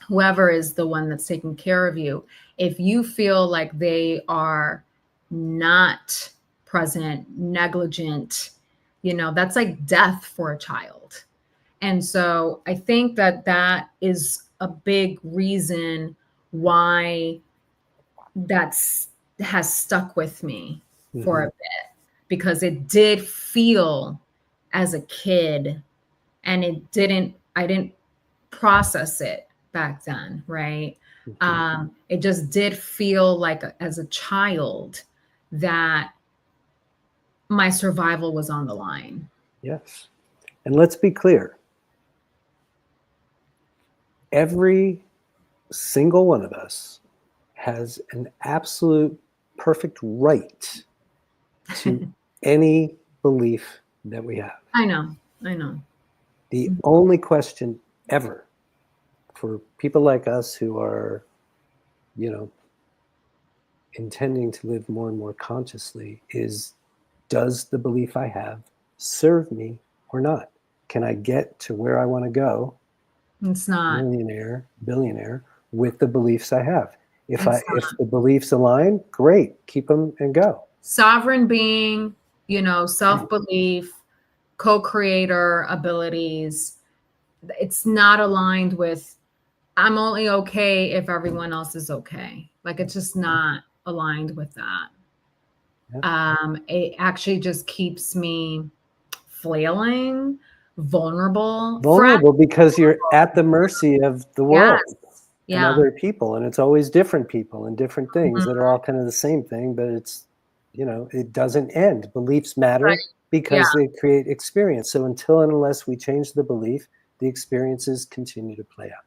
whoever is the one that's taking care of you, if you feel like they are not present, negligent, that's like death for a child. And so I think that that is a big reason why has stuck with me for a bit, because it did feel as a kid, and I didn't process it back then, right? It just did feel like as a child that my survival was on the line. Yes. And let's be clear. every single one of us has an absolute perfect right to any belief that we have. I know. The only question ever for people like us who are, intending to live more and more consciously is, does the belief I have serve me or not? Can I get to where I want to go, It's not. millionaire, billionaire, with the beliefs I have? If It's the beliefs align, great, keep them and go. sovereign being, self-belief, co-creator abilities. It's not aligned with, I'm only okay if everyone else is okay. Like, it's just not aligned with that. Yeah. It actually just keeps me flailing, vulnerable. Because you're at the mercy of the Yes. world and Yeah. other people, and it's always different people and different things Mhm. that are all kind of the same thing, but it's, it doesn't end. Beliefs matter Right. because they create experience. So until and unless we change the belief, the experiences continue to play out.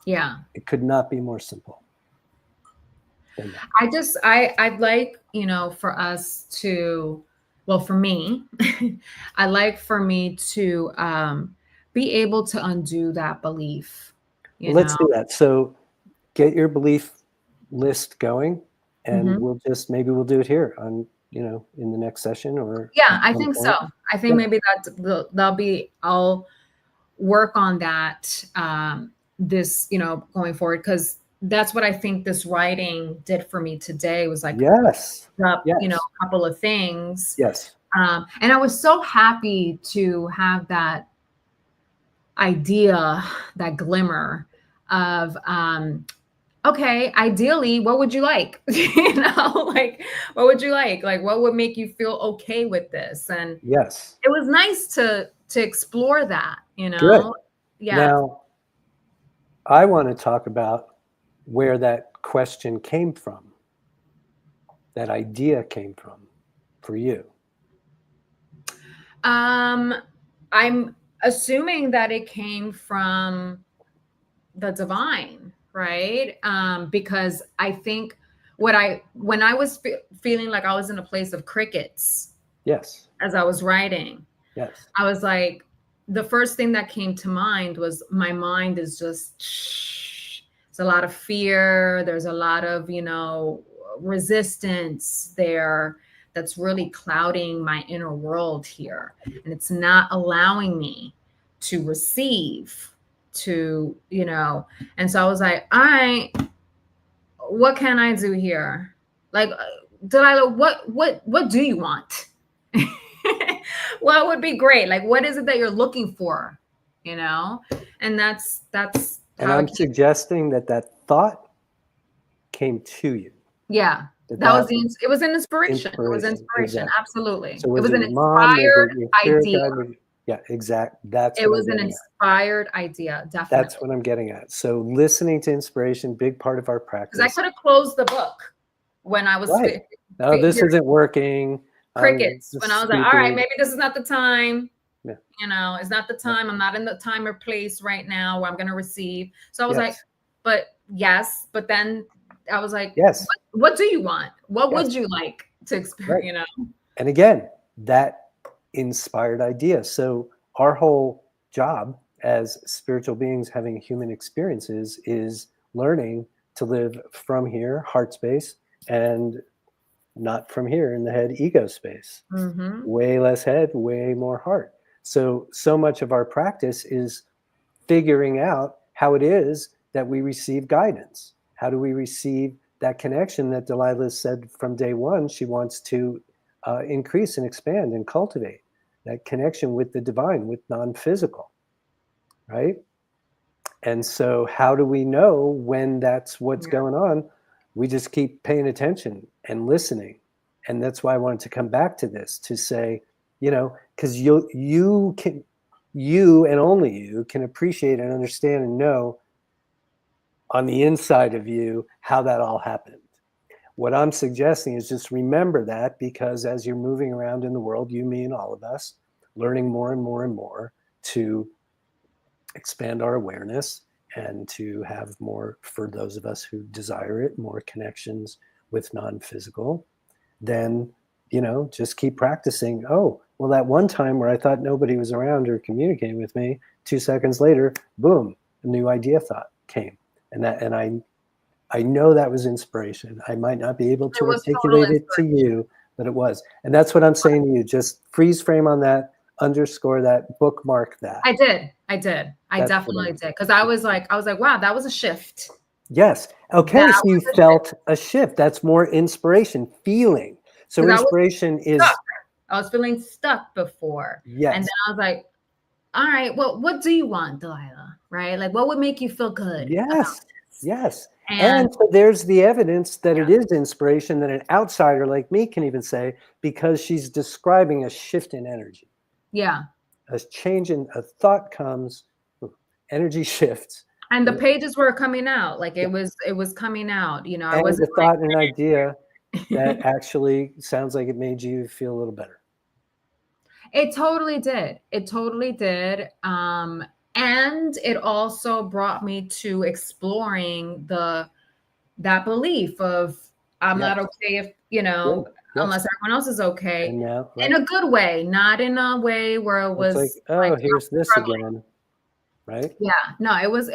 Yeah. It could not be more simple than that. I'd like, for us to, well, for me, I'd like for me to be able to undo that belief, Well, let's do that. So get your belief list going, and Mhm. maybe we'll do it here on, in the next session or Yeah, at I some think so. point. I think Yeah. maybe that'll be, I'll work on that this, going forward, because that's what I think this writing did for me today, was like Yes. up, Yes. a couple of things. Yes. And I was so happy to have that idea, that glimmer of, okay, ideally, what would you like? Like, what would you like? Like, what would make you feel okay with this? And Yes. it was nice to explore that, Good. Yeah. Now, I want to talk about where that question came from, that idea came from for you. I'm assuming that it came from the divine, right? Because I think when I was feeling like I was in a place of crickets Yes. as I was writing, Yes. I was like, the first thing that came to mind was, my mind is just, it's a lot of fear. There's a lot of, resistance there that's really clouding my inner world here. And it's not allowing me to receive, and so I was like, all right, what can I do here? Like, what do you want? What would be great? Like, what is it that you're looking for? And that's And how I'm suggesting that thought came to you. Yeah. It was an inspiration. It was inspiration. Exactly. Absolutely. So It was it an your mom? Was inspired it your spirit idea. guide? Yeah, exactly. That's It what I'm was an getting at. inspired idea, definitely. That's what I'm getting at. So listening to inspiration, big part of our practice. Because I could have closed the book when I was Right. No, this isn't working. crickets. When I was like, all right, stupid. maybe this is not the time. Yeah. It's not the time. I'm not in the time or place right now where I'm going to receive. So I was like, Yes. but then I was like, Yes. what do you want? What Yes. would you like to experience? Right. And again, that inspired idea. So our whole job as spiritual beings having human experiences is learning to live from here, heart space, and not from here in the head, ego space. Mm-hmm. Way less head, way more heart. So much of our practice is figuring out how it is that we receive guidance. How do we receive that connection that Delilah said from day one she wants to increase and expand and cultivate, that connection with the divine, with non-physical, right? And so how do we know when that's what's going on? We just keep paying attention and listening. And that's why I wanted to come back to this, to say, because you and only you can appreciate and understand and know on the inside of you how that all happened. What I'm suggesting is just remember that, because as you're moving around in the world, you, me, and all of us, learning more and more and more to expand our awareness and to have more, for those of us who desire it, more connections with non-physical, then, just keep practicing. Oh, well, that one time where I thought nobody was around or communicating with me, 2 seconds later, boom, a new idea thought came. And I know that was inspiration. I might not be able to articulate it to you, but it was. And that's what I'm saying to you. Just freeze frame on that, underscore that, bookmark that. I did. I definitely did. Because I was like, wow, that was a shift. Yes. Okay. So you felt a shift. That's more inspiration, feeling. So inspiration is. I was feeling stuck before. Yes. And then I was like, all right, well, what do you want, Delilah? Right? Like, what would make you feel good? Yes. Yes. And so there's the evidence that it is inspiration that an outsider like me can even say, because she's describing a shift in energy. Yeah. A change in a thought comes, energy shifts. And the pages were coming out. Like it was coming out. I wasn't the thought and idea that actually sounds like it made you feel a little better. It totally did. And it also brought me to exploring that belief of I'm not okay if, unless everyone else is okay. And now, in a good way, not in a way where it was like, oh, here's this again. Right? Yeah. No, it was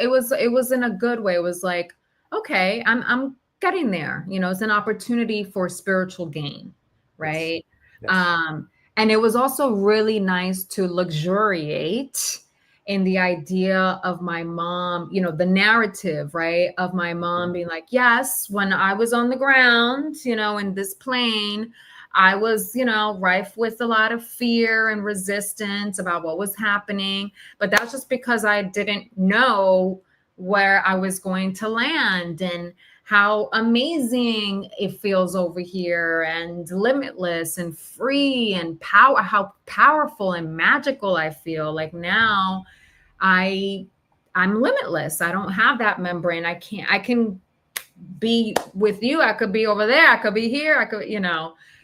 in a good way. It was like, okay, I'm getting there. It's an opportunity for spiritual gain. Right. Yes. And it was also really nice to luxuriate in the idea of my mom, the narrative, right, of my mom being like, yes, when I was on the ground, in this plane, I was, rife with a lot of fear and resistance about what was happening. But that's just because I didn't know where I was going to land and how amazing it feels over here and limitless and free and how powerful and magical I feel. Like now I'm limitless. I don't have that membrane. I can be with you. I could be over there. I could be here. I could,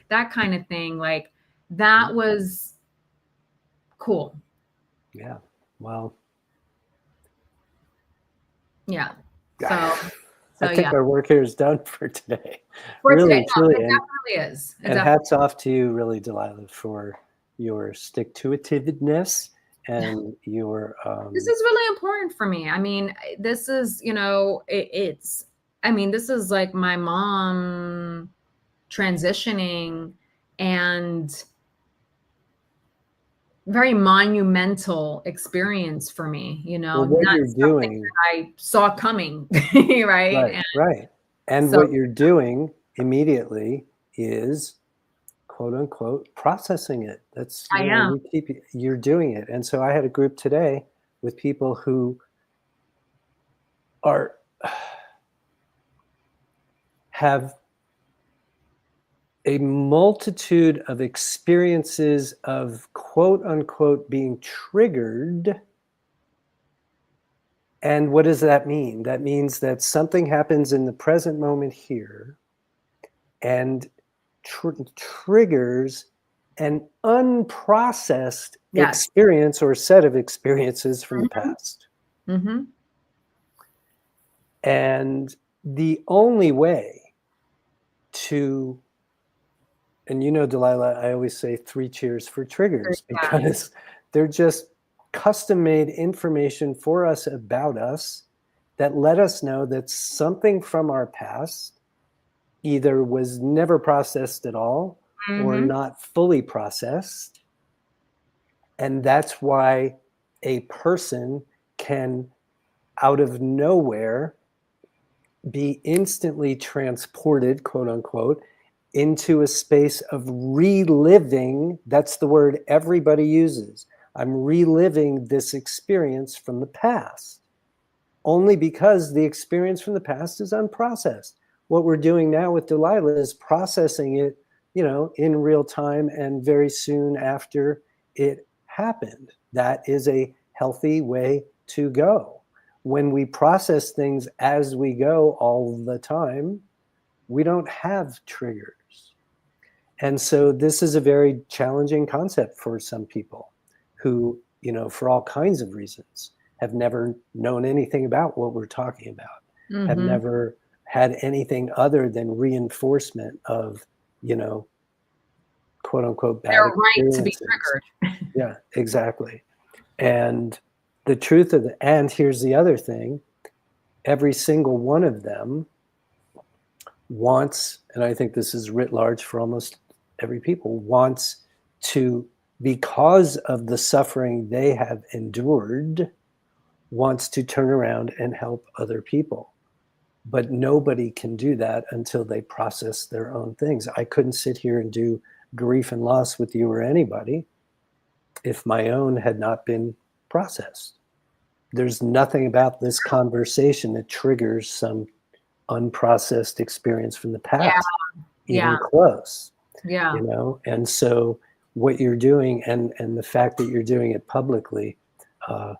that kind of thing. Like that was cool. Yeah. Well. Yeah. I think our work here is done for today. Truly. No, it definitely is. And hats off to you, really, Delilah, for your stick-to-itiveness and your. This is really important for me. I mean, this is, this is like my mom transitioning and very monumental experience for me, well, what not you're doing, that I saw coming, right? Right. And what you're doing immediately is, quote unquote, processing it. That's I am. You're doing it. And so I had a group today with people who have a multitude of experiences of, quote unquote, being triggered. And what does that mean? That means that something happens in the present moment here and triggers an unprocessed experience or set of experiences from the past. Mm-hmm. And the only way to, and Delilah, I always say 3 cheers for triggers, because they're just custom-made information for us about us that let us know that something from our past either was never processed at all or not fully processed. And that's why a person can, out of nowhere, be instantly transported, quote unquote, into a space of reliving. That's the word everybody uses. I'm reliving this experience from the past, only because the experience from the past is unprocessed. What we're doing now with Delilah is processing it, in real time and very soon after it happened. That is a healthy way to go. When we process things as we go all the time, we don't have triggers. And so this is a very challenging concept for some people who, for all kinds of reasons, have never known anything about what we're talking about, have Mm-hmm. never had anything other than reinforcement of, quote unquote, bad They're right to be experiences. triggered. Yeah, exactly. And the truth of and here's the other thing, every single one of them wants, and I think this is writ large for almost every people, wants to, because of the suffering they have endured, wants to turn around and help other people. But nobody can do that until they process their own things. I couldn't sit here and do grief and loss with you or anybody if my own had not been processed. There's nothing about this conversation that triggers some unprocessed experience from the past, even Yeah. close, Yeah. And so what you're doing, and the fact that you're doing it publicly, and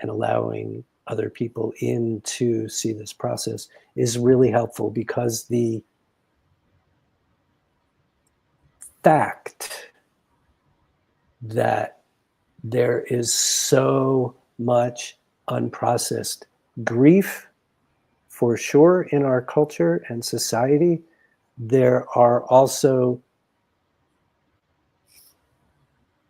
allowing other people in to see this process is really helpful, because the fact that there is so much unprocessed grief, for sure, in our culture and society, there are also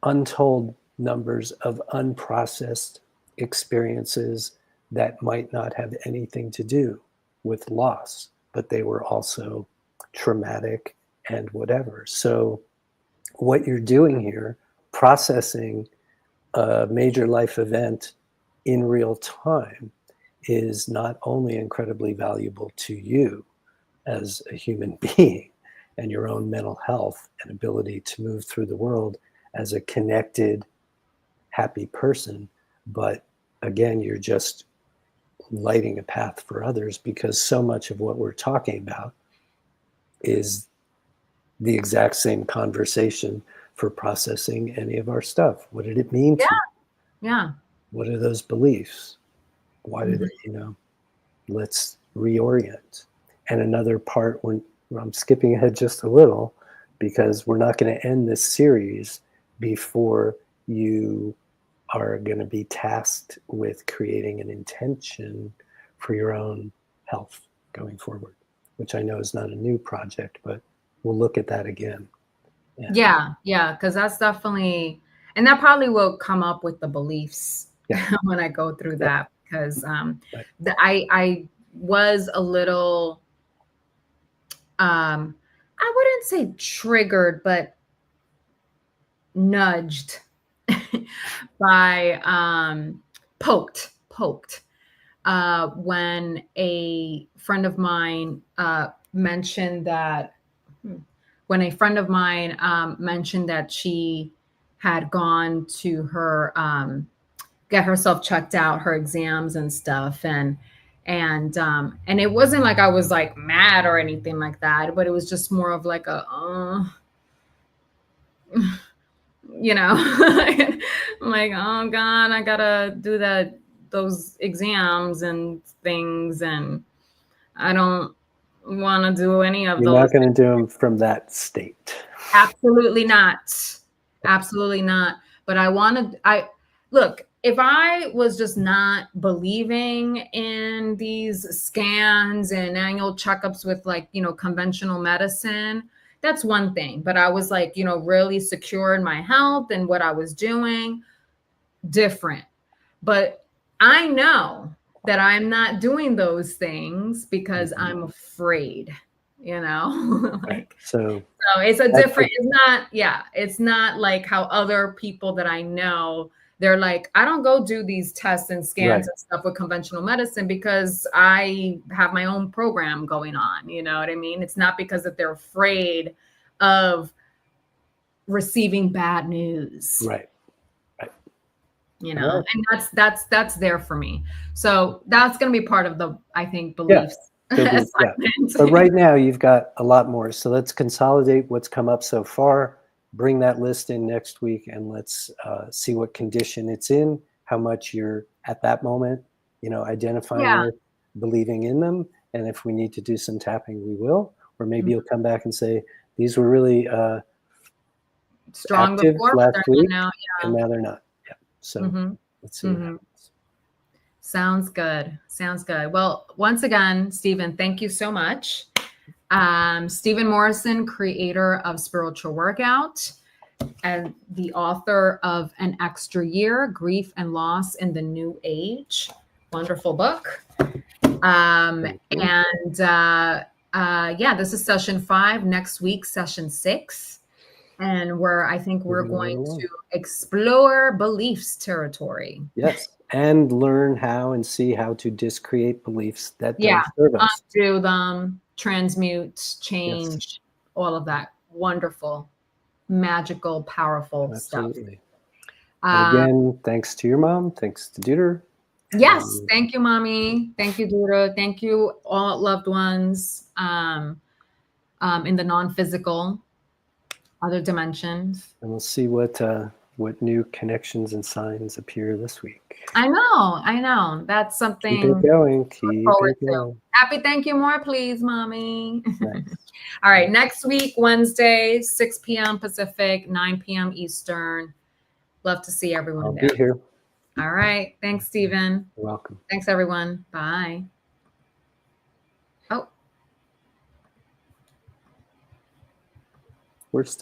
untold numbers of unprocessed experiences that might not have anything to do with loss, but they were also traumatic and whatever. So what you're doing here, processing a major life event in real time, is not only incredibly valuable to you as a human being and your own mental health and ability to move through the world as a connected, happy person, but again, you're just lighting a path for others, because so much of what we're talking about is the exact same conversation for processing any of our stuff. What did it mean to you? Yeah. What are those beliefs? Why do they, let's reorient. And another part, when I'm skipping ahead just a little, because we're not going to end this series before you are going to be tasked with creating an intention for your own health going forward, which I know is not a new project, but we'll look at that again. And Yeah, because that's definitely, and that probably will come up with the beliefs when I go through that, because I was a little, I wouldn't say triggered, but nudged by poked when a friend of mine mentioned that she had gone to her get herself checked out, her exams and stuff, and it wasn't like I was like mad or anything like that, but it was just more of like a I'm like, oh God, I gotta do those exams and things, and I don't want to do any of you're those. not going to do them from that state. Absolutely not. Absolutely not. But look, if I was just not believing in these scans and annual checkups with conventional medicine, that's one thing. But I was like, really secure in my health and what I was doing, different. But I know that I'm not doing those things because I'm afraid, So it's a different, it's not like how other people that I know, they're like, I don't go do these tests and scans and stuff with conventional medicine because I have my own program going on. You know what I mean? It's not because that they're afraid of receiving bad news. Right. And that's there for me. So that's going to be part of the, I think, beliefs. But right now you've got a lot more. So let's consolidate what's come up so far, bring that list in next week, and let's see what condition it's in, how much you're at that moment, identifying with, believing in them. And if we need to do some tapping, we will. Or maybe you'll come back and say, these were really strong active before, last week, now, and now they're not. Yeah. So let's see what happens. Sounds good. Sounds good. Well, once again, Steven, thank you so much. Steven Morrison, creator of Spiritual Workout and the author of An Extra Year, Grief and Loss in the New Age. Wonderful book. Yeah, this is session 5. Next week, session 6. And where I think we're going to explore beliefs territory. Yes. And learn how and see how to discreate beliefs that don't serve us. Undo them, transmute, change, all of that wonderful, magical, powerful stuff. Again, thanks to your mom. Thanks to Deuter. Yes. Thank you, Mommy. Thank you, Deuter. Thank you, all loved ones in the non-physical, other dimensions. And we'll see what new connections and signs appear this week. I know. That's something. Keep it going. Keep it going. Happy thank you more, please, Mommy. Nice. All right. Next week, Wednesday, 6 p.m. Pacific, 9 p.m. Eastern. Love to see everyone I'll there. be here. All right. Thanks, Steven. You're welcome. Thanks, everyone. Bye. Oh. We're still